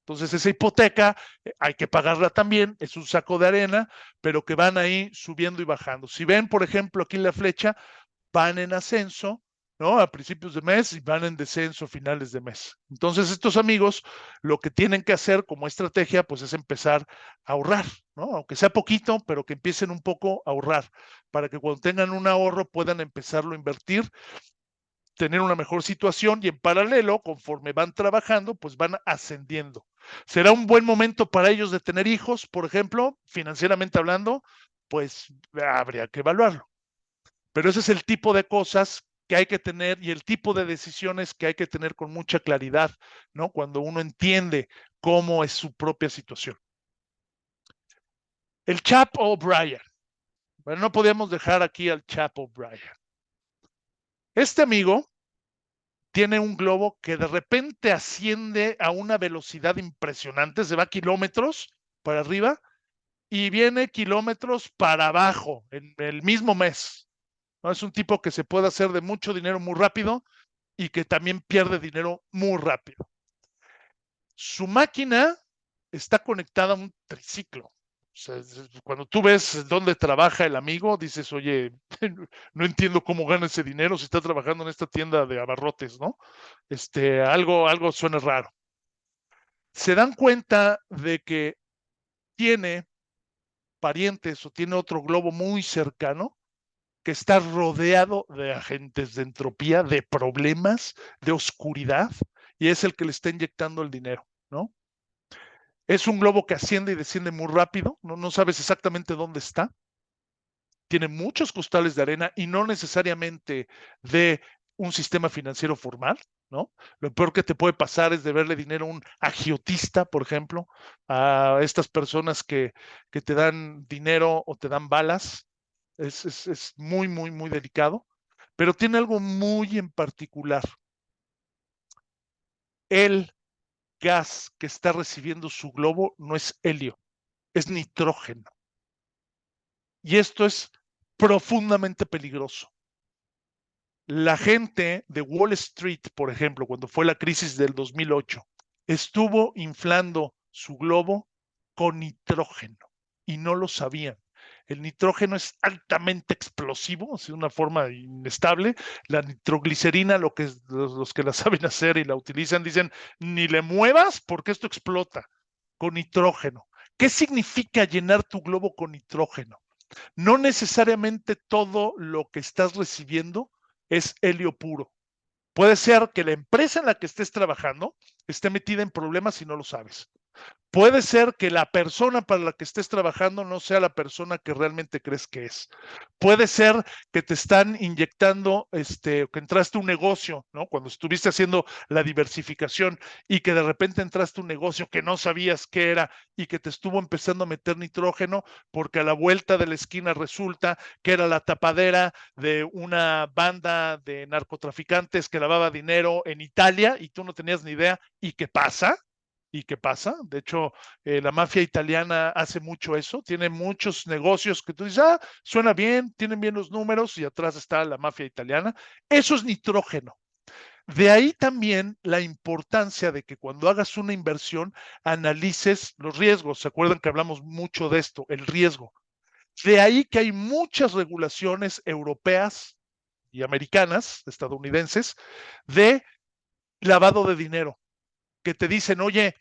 Entonces, esa hipoteca hay que pagarla también, es un saco de arena, pero que van ahí subiendo y bajando. Si ven, por ejemplo, aquí la flecha, van en ascenso, ¿no? A principios de mes y van en descenso a finales de mes. Entonces, estos amigos lo que tienen que hacer como estrategia, pues es empezar a ahorrar, ¿no? Aunque sea poquito, pero que empiecen un poco a ahorrar, para que cuando tengan un ahorro puedan empezarlo a invertir, tener una mejor situación y en paralelo, conforme van trabajando, pues van ascendiendo. ¿Será un buen momento para ellos de tener hijos, por ejemplo, financieramente hablando? Pues habría que evaluarlo. Pero ese es el tipo de cosas que hay que tener y el tipo de decisiones que hay que tener con mucha claridad, ¿no? Cuando uno entiende cómo es su propia situación. El Chap O'Brien. Bueno, no podíamos dejar aquí al Chap O'Brien. Este amigo tiene un globo que de repente asciende a una velocidad impresionante, se va kilómetros para arriba y viene kilómetros para abajo en el mismo mes, ¿no? Es un tipo que se puede hacer de mucho dinero muy rápido y que también pierde dinero muy rápido. Su máquina está conectada a un triciclo. O sea, cuando tú ves dónde trabaja el amigo, dices, oye, no entiendo cómo gana ese dinero si está trabajando en esta tienda de abarrotes, ¿no? Algo suena raro. Se dan cuenta de que tiene parientes o tiene otro globo muy cercano que está rodeado de agentes de entropía, de problemas, de oscuridad, y es el que le está inyectando el dinero, ¿no? Es un globo que asciende y desciende muy rápido, no sabes exactamente dónde está. Tiene muchos costales de arena y no necesariamente de un sistema financiero formal, ¿no? Lo peor que te puede pasar es deberle dinero a un agiotista, por ejemplo, a estas personas que te dan dinero o te dan balas. Es muy, muy, muy delicado, pero tiene algo muy en particular. El gas que está recibiendo su globo no es helio, es nitrógeno. Y esto es profundamente peligroso. La gente de Wall Street, por ejemplo, cuando fue la crisis del 2008, estuvo inflando su globo con nitrógeno y no lo sabían. El nitrógeno es altamente explosivo, de una forma inestable. La nitroglicerina, los que la saben hacer y la utilizan, dicen, ni le muevas porque esto explota con nitrógeno. ¿Qué significa llenar tu globo con nitrógeno? No necesariamente todo lo que estás recibiendo es helio puro. Puede ser que la empresa en la que estés trabajando esté metida en problemas y no lo sabes. Puede ser que la persona para la que estés trabajando no sea la persona que realmente crees que es. Puede ser que te están inyectando, que entraste a un negocio, ¿no? Cuando estuviste haciendo la diversificación y que de repente entraste a un negocio que no sabías qué era y que te estuvo empezando a meter nitrógeno porque a la vuelta de la esquina resulta que era la tapadera de una banda de narcotraficantes que lavaba dinero en Italia y tú no tenías ni idea. ¿Y qué pasa? ¿Y qué pasa? De hecho, la mafia italiana hace mucho eso, tiene muchos negocios que tú dices, suena bien, tienen bien los números y atrás está la mafia italiana. Eso es nitrógeno. De ahí también la importancia de que cuando hagas una inversión analices los riesgos. ¿Se acuerdan que hablamos mucho de esto, el riesgo? De ahí que hay muchas regulaciones europeas y americanas, estadounidenses, de lavado de dinero, que te dicen, oye,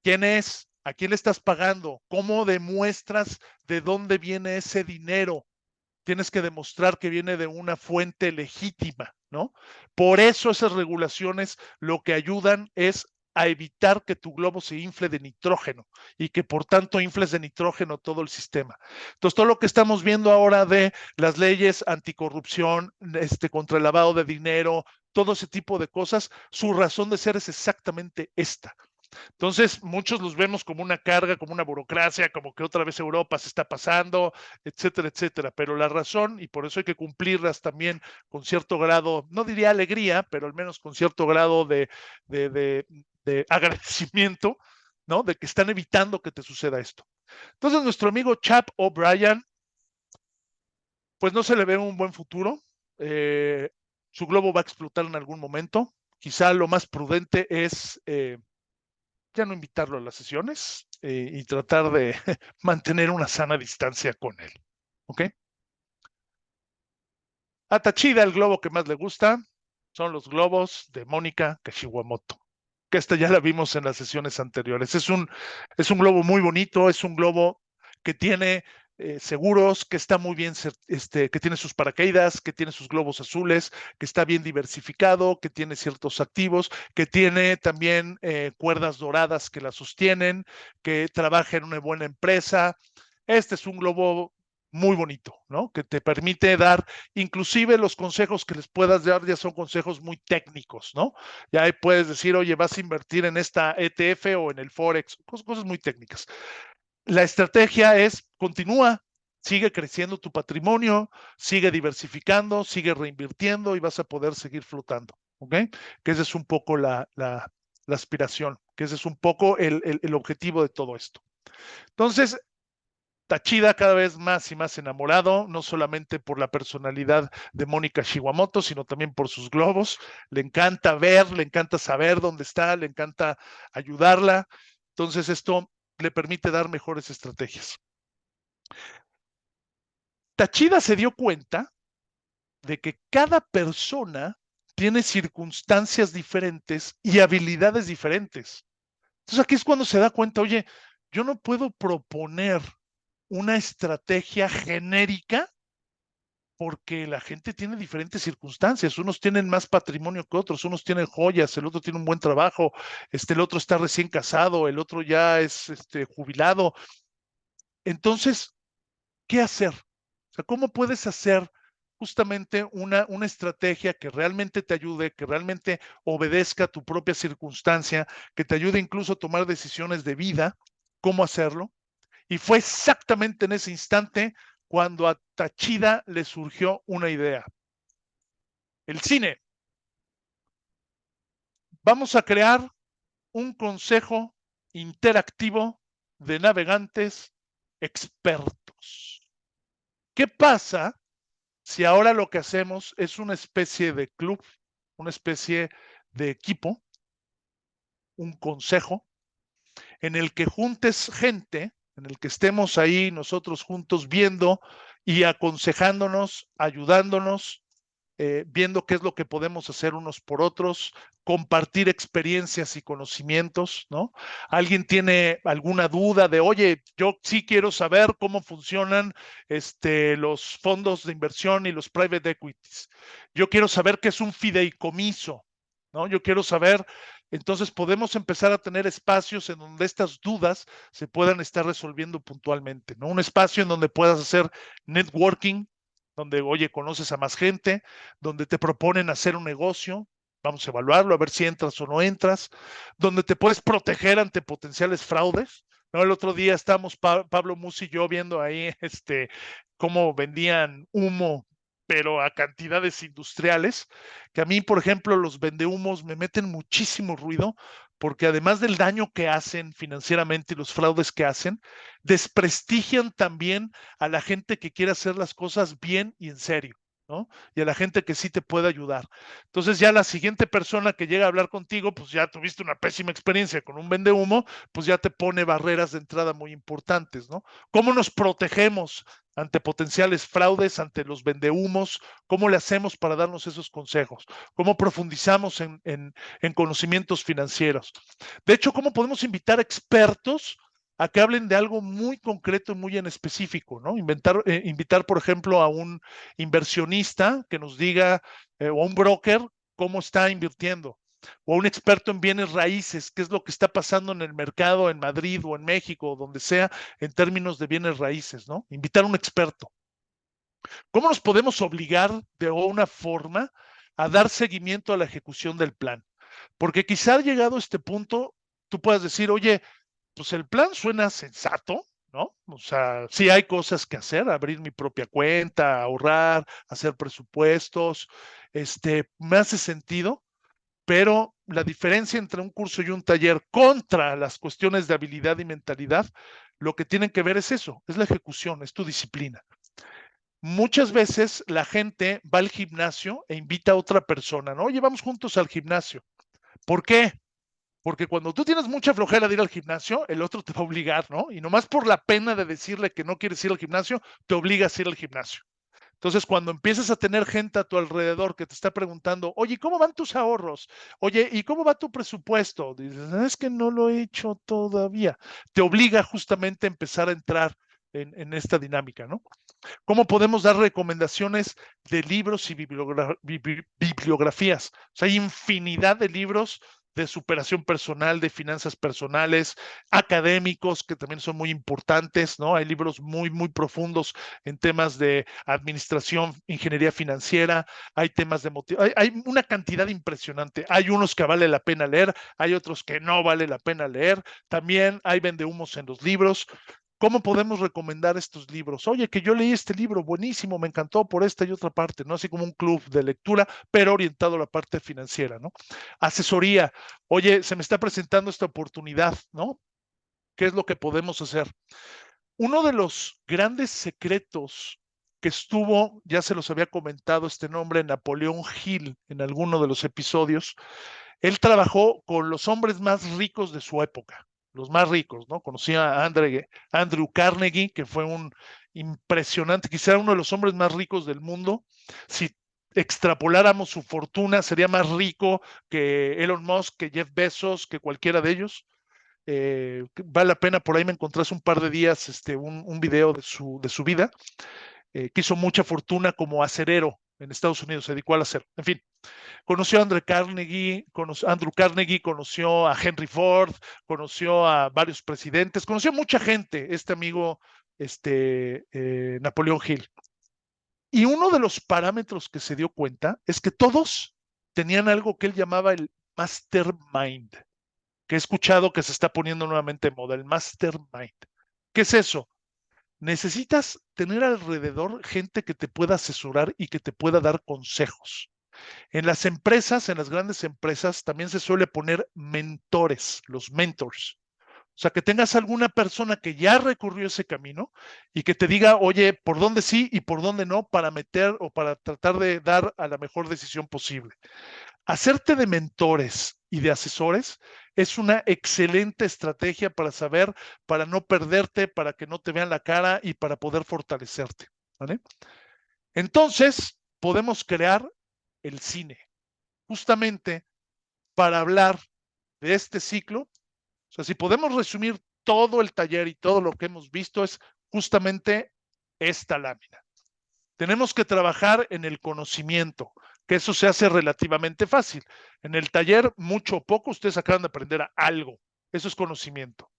¿quién es? ¿A quién le estás pagando? ¿Cómo demuestras de dónde viene ese dinero? Tienes que demostrar que viene de una fuente legítima, ¿no? Por eso esas regulaciones lo que ayudan es a evitar que tu globo se infle de nitrógeno y que por tanto infles de nitrógeno todo el sistema. Entonces, todo lo que estamos viendo ahora de las leyes anticorrupción, contra el lavado de dinero, todo ese tipo de cosas, su razón de ser es exactamente esta. Entonces, muchos los vemos como una carga, como una burocracia, como que otra vez Europa se está pasando, etcétera, etcétera. Pero la razón, y por eso hay que cumplirlas también con cierto grado, no diría alegría, pero al menos con cierto grado de, de, de agradecimiento, ¿no? De que están evitando que te suceda esto. Entonces, nuestro amigo Chap O'Brien, pues no se le ve un buen futuro. Su globo va a explotar en algún momento. Quizá lo más prudente es ya no invitarlo a las sesiones y tratar de mantener una sana distancia con él. ¿Ok? A Tachida, el globo que más le gusta son los globos de Mónica Kashiwamoto, que esta ya la vimos en las sesiones anteriores. Es un globo muy bonito, es un globo que tiene seguros, que está muy bien, que tiene sus paracaídas, que tiene sus globos azules, que está bien diversificado, que tiene ciertos activos, que tiene también cuerdas doradas que la sostienen, que trabaja en una buena empresa. Este es un globo muy bonito, ¿no? Que te permite dar, inclusive los consejos que les puedas dar ya son consejos muy técnicos, ¿no? Ya ahí puedes decir, oye, vas a invertir en esta ETF o en el Forex, cosas muy técnicas. La estrategia es, continúa, sigue creciendo tu patrimonio, sigue diversificando, sigue reinvirtiendo y vas a poder seguir flotando, ¿ok? Que esa es un poco la aspiración, que ese es un poco el objetivo de todo esto. Entonces, Tachida cada vez más y más enamorado, no solamente por la personalidad de Mónica Shiwamoto, sino también por sus globos. Le encanta ver, le encanta saber dónde está, le encanta ayudarla. Entonces esto le permite dar mejores estrategias. Tachida se dio cuenta de que cada persona tiene circunstancias diferentes y habilidades diferentes. Entonces aquí es cuando se da cuenta, oye, yo no puedo proponer una estrategia genérica porque la gente tiene diferentes circunstancias. Unos tienen más patrimonio que otros, unos tienen joyas, el otro tiene un buen trabajo, el otro está recién casado, el otro ya es jubilado. Entonces, ¿qué hacer? O sea, ¿cómo puedes hacer justamente una estrategia que realmente te ayude, que realmente obedezca a tu propia circunstancia, que te ayude incluso a tomar decisiones de vida? ¿Cómo hacerlo? Y fue exactamente en ese instante cuando a Tachida le surgió una idea. El cine. Vamos a crear un consejo interactivo de navegantes expertos. ¿Qué pasa si ahora lo que hacemos es una especie de club, una especie de equipo, un consejo, en el que juntes gente, en el que estemos ahí nosotros juntos viendo y aconsejándonos, ayudándonos, viendo qué es lo que podemos hacer unos por otros, compartir experiencias y conocimientos, ¿no? Alguien tiene alguna duda de, oye, yo sí quiero saber cómo funcionan los fondos de inversión y los private equities. Yo quiero saber qué es un fideicomiso, ¿no? Yo quiero saber Entonces podemos empezar a tener espacios en donde estas dudas se puedan estar resolviendo puntualmente, ¿no? Un espacio en donde puedas hacer networking, donde, oye, conoces a más gente, donde te proponen hacer un negocio, vamos a evaluarlo, a ver si entras o no entras, donde te puedes proteger ante potenciales fraudes, ¿no? El otro día estábamos Pablo Musi y yo viendo ahí cómo vendían humo, pero a cantidades industriales, que a mí, por ejemplo, los vendehumos me meten muchísimo ruido, porque además del daño que hacen financieramente y los fraudes que hacen, desprestigian también a la gente que quiere hacer las cosas bien y en serio, ¿no? Y a la gente que sí te puede ayudar. Entonces ya la siguiente persona que llega a hablar contigo, pues ya tuviste una pésima experiencia con un vendehumo, pues ya te pone barreras de entrada muy importantes, ¿no? ¿Cómo nos protegemos ante potenciales fraudes, ante los vendehumos? ¿Cómo le hacemos para darnos esos consejos? ¿Cómo profundizamos en conocimientos financieros? De hecho, ¿cómo podemos invitar expertos a que hablen de algo muy concreto y muy en específico, ¿no? Invitar, por ejemplo, a un inversionista que nos diga, o a un broker, cómo está invirtiendo, o a un experto en bienes raíces, qué es lo que está pasando en el mercado en Madrid o en México o donde sea en términos de bienes raíces, ¿no? Invitar a un experto. ¿Cómo nos podemos obligar de una forma a dar seguimiento a la ejecución del plan? Porque quizá llegado a este punto, tú puedas decir, oye, pues el plan suena sensato, ¿no? O sea, sí hay cosas que hacer, abrir mi propia cuenta, ahorrar, hacer presupuestos, me hace sentido, pero la diferencia entre un curso y un taller contra las cuestiones de habilidad y mentalidad, lo que tienen que ver es eso, es la ejecución, es tu disciplina. Muchas veces la gente va al gimnasio e invita a otra persona, ¿no? Oye, vamos juntos al gimnasio. ¿Por qué? Porque cuando tú tienes mucha flojera de ir al gimnasio, el otro te va a obligar, ¿no? Y nomás por la pena de decirle que no quieres ir al gimnasio, te obligas a ir al gimnasio. Entonces, cuando empiezas a tener gente a tu alrededor que te está preguntando, oye, ¿cómo van tus ahorros? Oye, ¿y cómo va tu presupuesto? Dices, es que no lo he hecho todavía. Te obliga justamente a empezar a entrar en esta dinámica, ¿no? ¿Cómo podemos dar recomendaciones de libros y bibliografías? O sea, hay infinidad de libros de superación personal, de finanzas personales, académicos, que también son muy importantes, ¿no? Hay libros muy, muy profundos en temas de administración, ingeniería financiera, hay temas de motivación, hay una cantidad impresionante. Hay unos que vale la pena leer, hay otros que no vale la pena leer. También hay vendehumos en los libros. ¿Cómo podemos recomendar estos libros? Oye, que yo leí este libro, buenísimo, me encantó por esta y otra parte, ¿no? Así como un club de lectura, pero orientado a la parte financiera, ¿no? Asesoría. Oye, se me está presentando esta oportunidad, ¿no? ¿Qué es lo que podemos hacer? Uno de los grandes secretos que estuvo, ya se los había comentado este nombre, Napoleón Hill, en alguno de los episodios. Él trabajó con los hombres más ricos de su época, los más ricos, ¿no? Conocía a Andrew Carnegie, que fue un impresionante, quizá uno de los hombres más ricos del mundo. Si extrapoláramos su fortuna, sería más rico que Elon Musk, que Jeff Bezos, que cualquiera de ellos. Vale la pena, por ahí me encontré hace un par de días un video de su vida, que hizo mucha fortuna como acerero en Estados Unidos, se dedicó al acero. En fin, conoció a Andrew Carnegie, conoció a Henry Ford, conoció a varios presidentes, conoció a mucha gente, este amigo, Napoleón Hill. Y uno de los parámetros que se dio cuenta es que todos tenían algo que él llamaba el mastermind, que he escuchado que se está poniendo nuevamente en moda, el mastermind. ¿Qué es eso? Necesitas tener alrededor gente que te pueda asesorar y que te pueda dar consejos. En las empresas, en las grandes empresas, también se suele poner mentores, los mentors. O sea, que tengas alguna persona que ya recorrió ese camino y que te diga, oye, por dónde sí y por dónde no para meter o para tratar de dar a la mejor decisión posible. Hacerte de mentores y de asesores es una excelente estrategia para saber, para no perderte, para que no te vean la cara y para poder fortalecerte, ¿vale? Entonces, podemos crear el cine, justamente para hablar de este ciclo. O sea, si podemos resumir todo el taller y todo lo que hemos visto, es justamente esta lámina. Tenemos que trabajar en el conocimiento, que eso se hace relativamente fácil. En el taller, mucho o poco, ustedes acaban de aprender algo. Eso es conocimiento.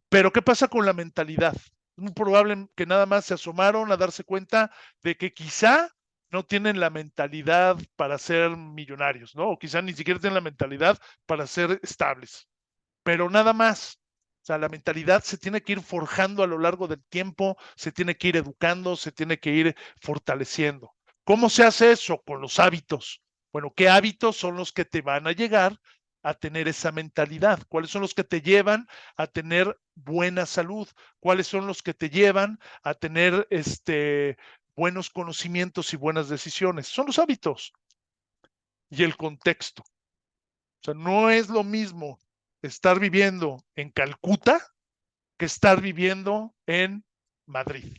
Pero ¿qué pasa con la mentalidad? Es muy probable que nada más se asomaron a darse cuenta de que quizá no tienen la mentalidad para ser millonarios, ¿no? O quizá ni siquiera tienen la mentalidad para ser estables, pero nada más. O sea, la mentalidad se tiene que ir forjando a lo largo del tiempo, se tiene que ir educando, se tiene que ir fortaleciendo. ¿Cómo se hace eso? Con los hábitos. Bueno, ¿qué hábitos son los que te van a llegar a tener esa mentalidad? ¿Cuáles son los que te llevan a tener buena salud? ¿Cuáles son los que te llevan a tener buenos conocimientos y buenas decisiones? Son los hábitos y el contexto. O sea, no es lo mismo estar viviendo en Calcuta que estar viviendo en Madrid,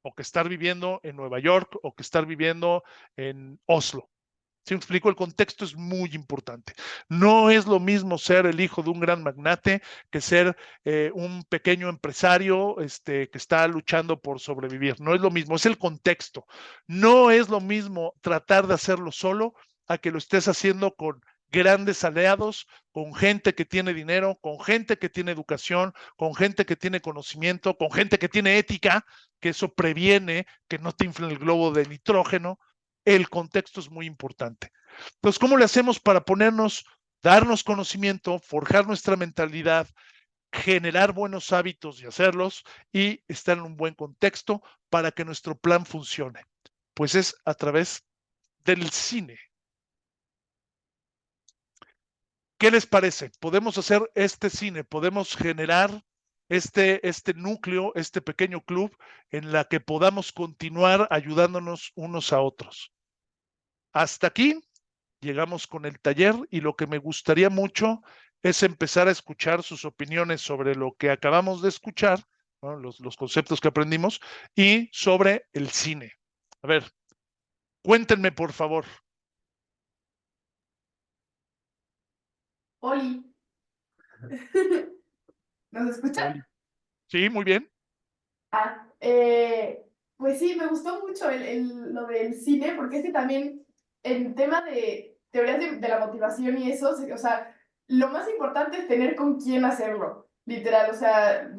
o que estar viviendo en Nueva York, o que estar viviendo en Oslo. ¿Sí me explico? El contexto es muy importante. No es lo mismo ser el hijo de un gran magnate que ser un pequeño empresario que está luchando por sobrevivir. No es lo mismo, es el contexto. No es lo mismo tratar de hacerlo solo a que lo estés haciendo con grandes aliados, con gente que tiene dinero, con gente que tiene educación, con gente que tiene conocimiento, con gente que tiene ética, que eso previene que no te inflen el globo de nitrógeno. El contexto es muy importante. Entonces, ¿cómo le hacemos para darnos conocimiento, forjar nuestra mentalidad, generar buenos hábitos y hacerlos y estar en un buen contexto para que nuestro plan funcione? Pues es a través del cine. ¿Qué les parece? Podemos hacer este cine, podemos generar este núcleo, este pequeño club en la que podamos continuar ayudándonos unos a otros. Hasta aquí llegamos con el taller y lo que me gustaría mucho es empezar a escuchar sus opiniones sobre lo que acabamos de escuchar, ¿no? Los conceptos que aprendimos y sobre el cine. A ver, cuéntenme por favor. Oli, ¿nos escucha? Oli. Sí, muy bien. Ah, pues sí, me gustó mucho lo del cine, porque es que también en tema de teorías de la motivación y eso, o sea, lo más importante es tener con quién hacerlo, literal, o sea,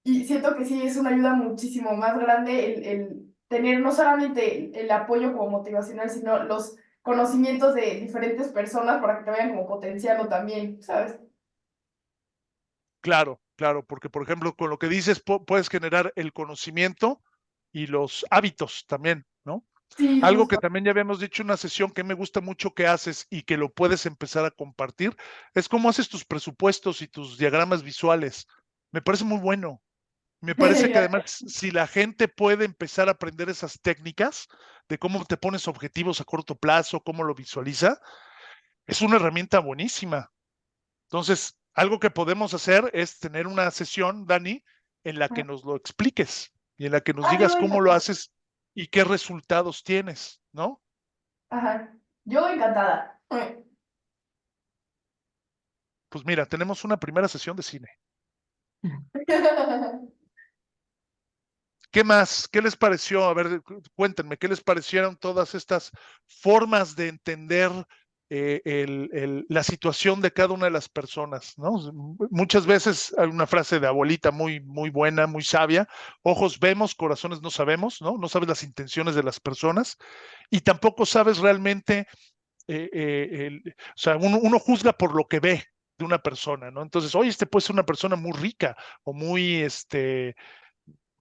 y siento que sí es una ayuda muchísimo más grande el tener no solamente el apoyo como motivacional, sino los conocimientos de diferentes personas para que te vayan como potenciando también, ¿sabes? Claro, claro, porque por ejemplo, con lo que dices, puedes generar el conocimiento y los hábitos también, ¿no? Sí, Algo que justo. también ya habíamos dicho en una sesión que me gusta mucho que haces y que lo puedes empezar a compartir, es cómo haces tus presupuestos y tus diagramas visuales. Me parece muy bueno. Me parece que además, si la gente puede empezar a aprender esas técnicas de cómo te pones objetivos a corto plazo, cómo lo visualiza, es una herramienta buenísima. Entonces, algo que podemos hacer es tener una sesión, Dani, en la que nos lo expliques y en la que nos Ah, yo digas cómo lo encantada. haces y qué resultados tienes, ¿no? Ajá. Yo encantada. Pues mira, tenemos una primera sesión de cine. ¿Qué más? ¿Qué les pareció? A ver, cuéntenme, ¿qué les parecieron todas estas formas de entender la situación de cada una de las personas, ¿no? Muchas veces hay una frase de abuelita muy, muy buena, muy sabia: ojos vemos, corazones no sabemos, ¿no? No sabes las intenciones de las personas y tampoco sabes realmente, o sea, uno juzga por lo que ve de una persona, ¿no? Entonces, oye, puede ser una persona muy rica o muy,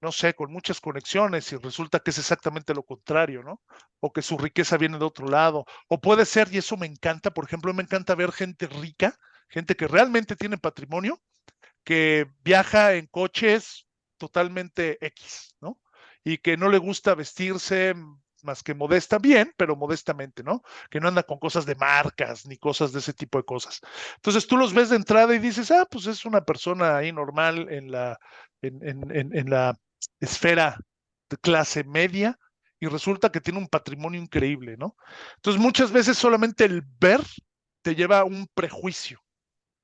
no sé, con muchas conexiones y resulta que es exactamente lo contrario, ¿no? O que su riqueza viene de otro lado. O puede ser, y eso me encanta, por ejemplo, me encanta ver gente rica, gente que realmente tiene patrimonio, que viaja en coches totalmente X, ¿no? Y que no le gusta vestirse más que modesta, bien, pero modestamente, ¿no? Que no anda con cosas de marcas ni cosas de ese tipo de cosas. Entonces tú los ves de entrada y dices, ah, pues es una persona ahí normal en la esfera de clase media y resulta que tiene un patrimonio increíble, ¿no? Entonces muchas veces solamente el ver te lleva a un prejuicio.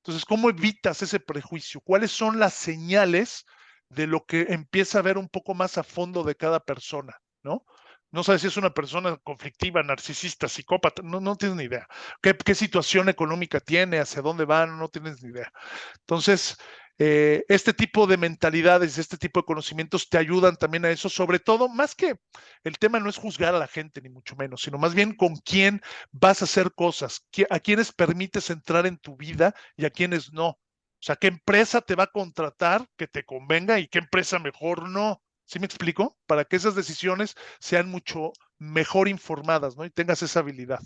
Entonces, ¿cómo evitas ese prejuicio? ¿Cuáles son las señales de lo que empieza a ver un poco más a fondo de cada persona, ¿no? No sabes si es una persona conflictiva, narcisista, psicópata, no tienes ni idea. ¿Qué situación económica tiene? ¿Hacia dónde va? No tienes ni idea. Entonces, este tipo de mentalidades, este tipo de conocimientos te ayudan también a eso, sobre todo, más que el tema no es juzgar a la gente, ni mucho menos, sino más bien con quién vas a hacer cosas, a quiénes permites entrar en tu vida y a quiénes no. O sea, qué empresa te va a contratar que te convenga y qué empresa mejor no. ¿Sí me explico? Para que esas decisiones sean mucho mejor informadas, ¿no? Y tengas esa habilidad.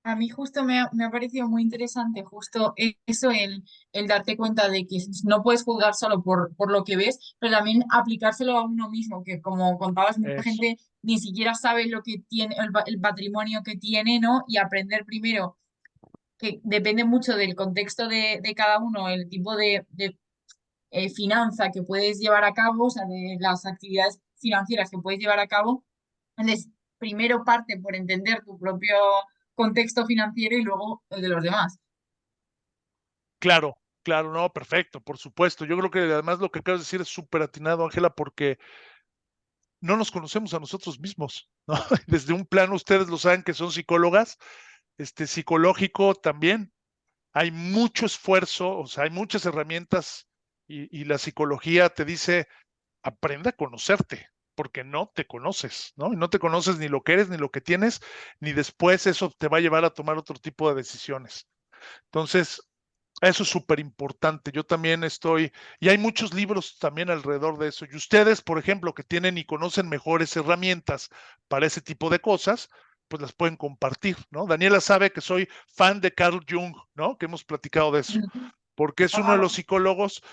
A mí justo me ha parecido muy interesante justo eso, el darte cuenta de que no puedes juzgar solo por lo que ves, pero también aplicárselo a uno mismo, que como contabas, mucha Eso. gente ni siquiera sabe lo que tiene, el patrimonio que tiene, ¿no? Y aprender primero, que depende mucho del contexto de cada uno, el tipo de finanza que puedes llevar a cabo, o sea, de las actividades financieras que puedes llevar a cabo. Entonces, primero parte por entender tu propio contexto financiero y luego el de los demás. Claro, claro, no, perfecto, por supuesto. Yo creo que además lo que acabas de decir es súper atinado, Ángela, porque no nos conocemos a nosotros mismos, ¿no? Desde un plano, ustedes lo saben que son psicólogas, psicológico también. Hay mucho esfuerzo, o sea, hay muchas herramientas y la psicología te dice, aprende a conocerte, porque no te conoces, ¿no? Y no te conoces ni lo que eres, ni lo que tienes, ni después eso te va a llevar a tomar otro tipo de decisiones. Entonces, eso es súper importante. Yo también estoy, y hay muchos libros también alrededor de eso. Y ustedes, por ejemplo, que tienen y conocen mejores herramientas para ese tipo de cosas, pues las pueden compartir, ¿no? Daniela sabe que soy fan de Carl Jung, ¿no? Que hemos platicado de eso, porque es uno de los Claro. psicólogos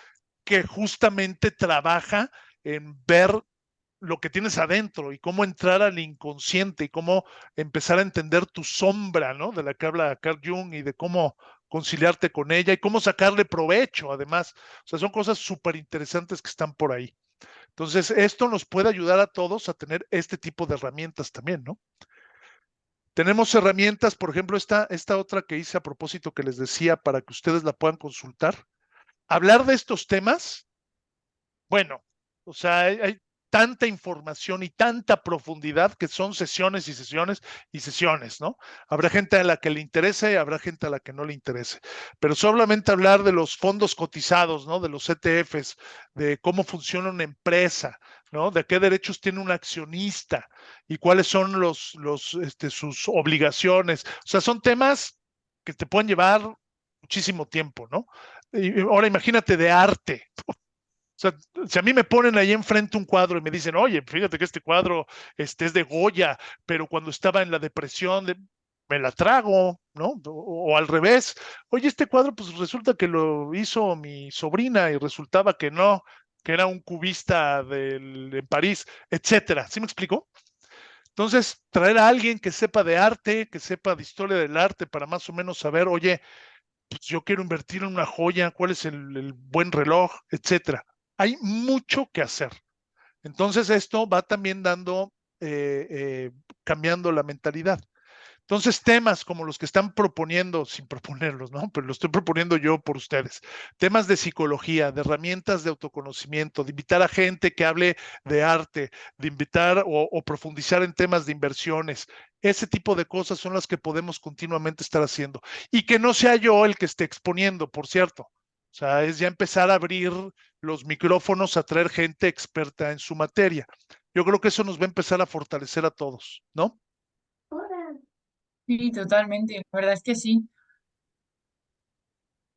que justamente trabaja en ver lo que tienes adentro y cómo entrar al inconsciente y cómo empezar a entender tu sombra, ¿no? De la que habla Carl Jung y de cómo conciliarte con ella y cómo sacarle provecho, además. O sea, son cosas súper interesantes que están por ahí. Entonces, esto nos puede ayudar a todos a tener este tipo de herramientas también, ¿no? Tenemos herramientas, por ejemplo, esta otra que hice a propósito que les decía para que ustedes la puedan consultar. Hablar de estos temas, bueno, o sea, hay tanta información y tanta profundidad que son sesiones y sesiones y sesiones, ¿no? Habrá gente a la que le interese y habrá gente a la que no le interese. Pero solamente hablar de los fondos cotizados, ¿no? De los ETFs, de cómo funciona una empresa, ¿no? De qué derechos tiene un accionista y cuáles son sus obligaciones. O sea, son temas que te pueden llevar muchísimo tiempo, ¿no? Y ahora imagínate de arte. O sea, si a mí me ponen ahí enfrente un cuadro y me dicen, oye, fíjate que este cuadro es de Goya, pero cuando estaba en la depresión me la trago, ¿no? O al revés, oye, este cuadro pues resulta que lo hizo mi sobrina y resultaba que no, que era un cubista en París, etcétera. ¿Sí me explico? Entonces, traer a alguien que sepa de arte, que sepa de historia del arte para más o menos saber, oye, pues yo quiero invertir en una joya, cuál es el buen reloj, etcétera. Hay mucho que hacer. Entonces esto va también dando, cambiando la mentalidad. Entonces temas como los que están proponiendo, sin proponerlos, ¿no? Pero lo estoy proponiendo yo por ustedes. Temas de psicología, de herramientas de autoconocimiento, de invitar a gente que hable de arte, de invitar o profundizar en temas de inversiones. Ese tipo de cosas son las que podemos continuamente estar haciendo. Y que no sea yo el que esté exponiendo, por cierto. O sea, es ya empezar a abrir los micrófonos, a traer gente experta en su materia. Yo creo que eso nos va a empezar a fortalecer a todos, ¿no? Sí, totalmente. La verdad es que sí.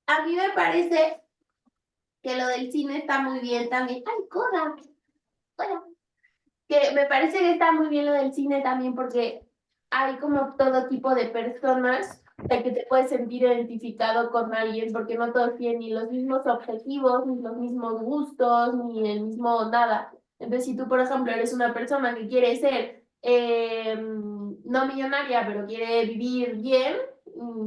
A mí me parece que lo del cine está muy bien también. ¡Ay, Cora! Bueno, que me parece que está muy bien lo del cine también porque hay como todo tipo de personas de que te puedes sentir identificado con alguien porque no todos tienen ni los mismos objetivos, ni los mismos gustos, ni el mismo nada. Entonces, si tú, por ejemplo, eres una persona que quiere ser no millonaria, pero quiere vivir bien,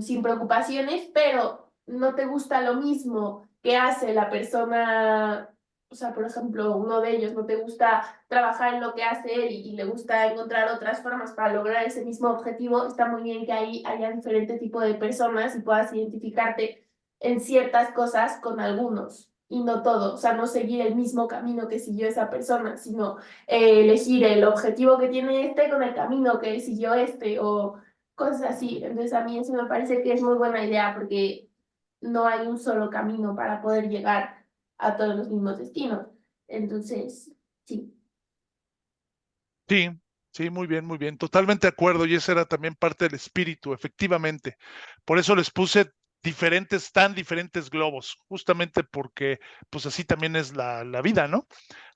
sin preocupaciones, pero no te gusta lo mismo que hace la persona, o sea, por ejemplo, uno de ellos no te gusta trabajar en lo que hace él y le gusta encontrar otras formas para lograr ese mismo objetivo, está muy bien que ahí haya diferente tipo de personas y puedas identificarte en ciertas cosas con algunos. y no todo, o sea, no seguir el mismo camino que siguió esa persona, sino elegir el objetivo que tiene este con el camino que siguió este o cosas así. Entonces a mí eso me parece que es muy buena idea porque no hay un solo camino para poder llegar a todos los mismos destinos. Entonces, sí. Sí, sí, muy bien, totalmente de acuerdo, y ese era también parte del espíritu, efectivamente. Por eso les puse tan diferentes globos, justamente porque pues así también es la vida, ¿no?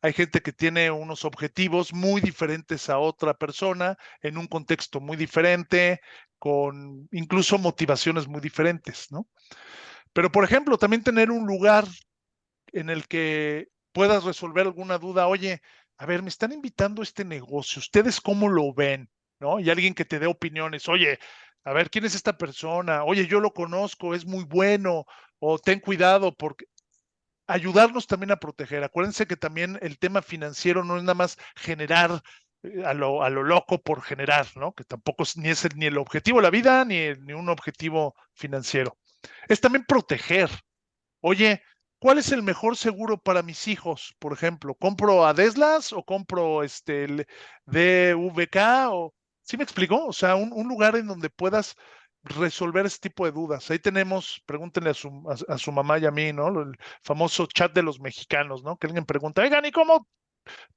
Hay gente que tiene unos objetivos muy diferentes a otra persona, en un contexto muy diferente, con incluso motivaciones muy diferentes, ¿no? Pero, por ejemplo, también tener un lugar en el que puedas resolver alguna duda. Oye, a ver, me están invitando a este negocio, ¿ustedes cómo lo ven? ¿No? Y alguien que te dé opiniones. Oye, a ver, ¿quién es esta persona? Oye, yo lo conozco, es muy bueno, o ten cuidado, porque ayudarnos también a proteger. Acuérdense que también el tema financiero no es nada más generar a lo loco por generar, ¿no? Que tampoco es ni el objetivo de la vida, ni un objetivo financiero. Es también proteger. Oye, ¿cuál es el mejor seguro para mis hijos? Por ejemplo, ¿compro a Deslas o compro el DVK? ¿Sí me explico? O sea, un lugar en donde puedas resolver ese tipo de dudas. Ahí tenemos, pregúntenle a su mamá y a mí, ¿no? El famoso chat de los mexicanos, ¿no? Que alguien pregunta, oigan, ¿y cómo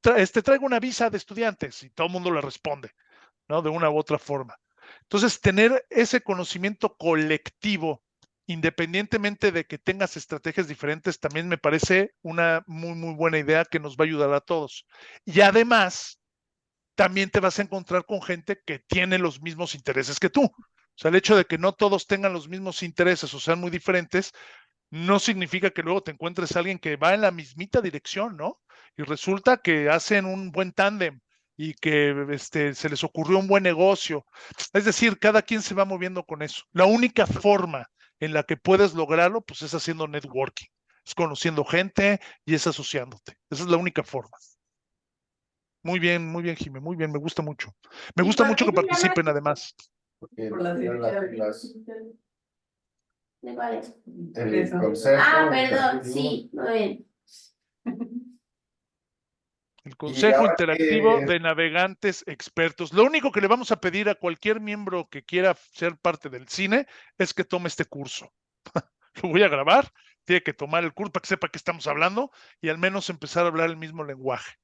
traigo una visa de estudiantes? Y todo el mundo le responde, ¿no? De una u otra forma. Entonces, tener ese conocimiento colectivo, independientemente de que tengas estrategias diferentes, también me parece una muy buena idea que nos va a ayudar a todos. Y además, también te vas a encontrar con gente que tiene los mismos intereses que tú. O sea, el hecho de que no todos tengan los mismos intereses o sean muy diferentes, no significa que luego te encuentres a alguien que va en la mismita dirección, ¿no? Y resulta que hacen un buen tándem y que se les ocurrió un buen negocio. Es decir, cada quien se va moviendo con eso. La única forma en la que puedes lograrlo, pues es haciendo networking, es conociendo gente y es asociándote. Esa es la única forma. Muy bien, Jimé, muy bien, me gusta mucho. Me ¿Y gusta por mucho qué que se llama participen además. Por las ¿De cuál es? El consejo. Ah, perdón, sí, muy bien. El Y Consejo ahora Interactivo de Navegantes Expertos. Lo único que le vamos a pedir a cualquier miembro que quiera ser parte del cine es que tome este curso. Lo voy a grabar, tiene que tomar el curso para que sepa qué estamos hablando y al menos empezar a hablar el mismo lenguaje.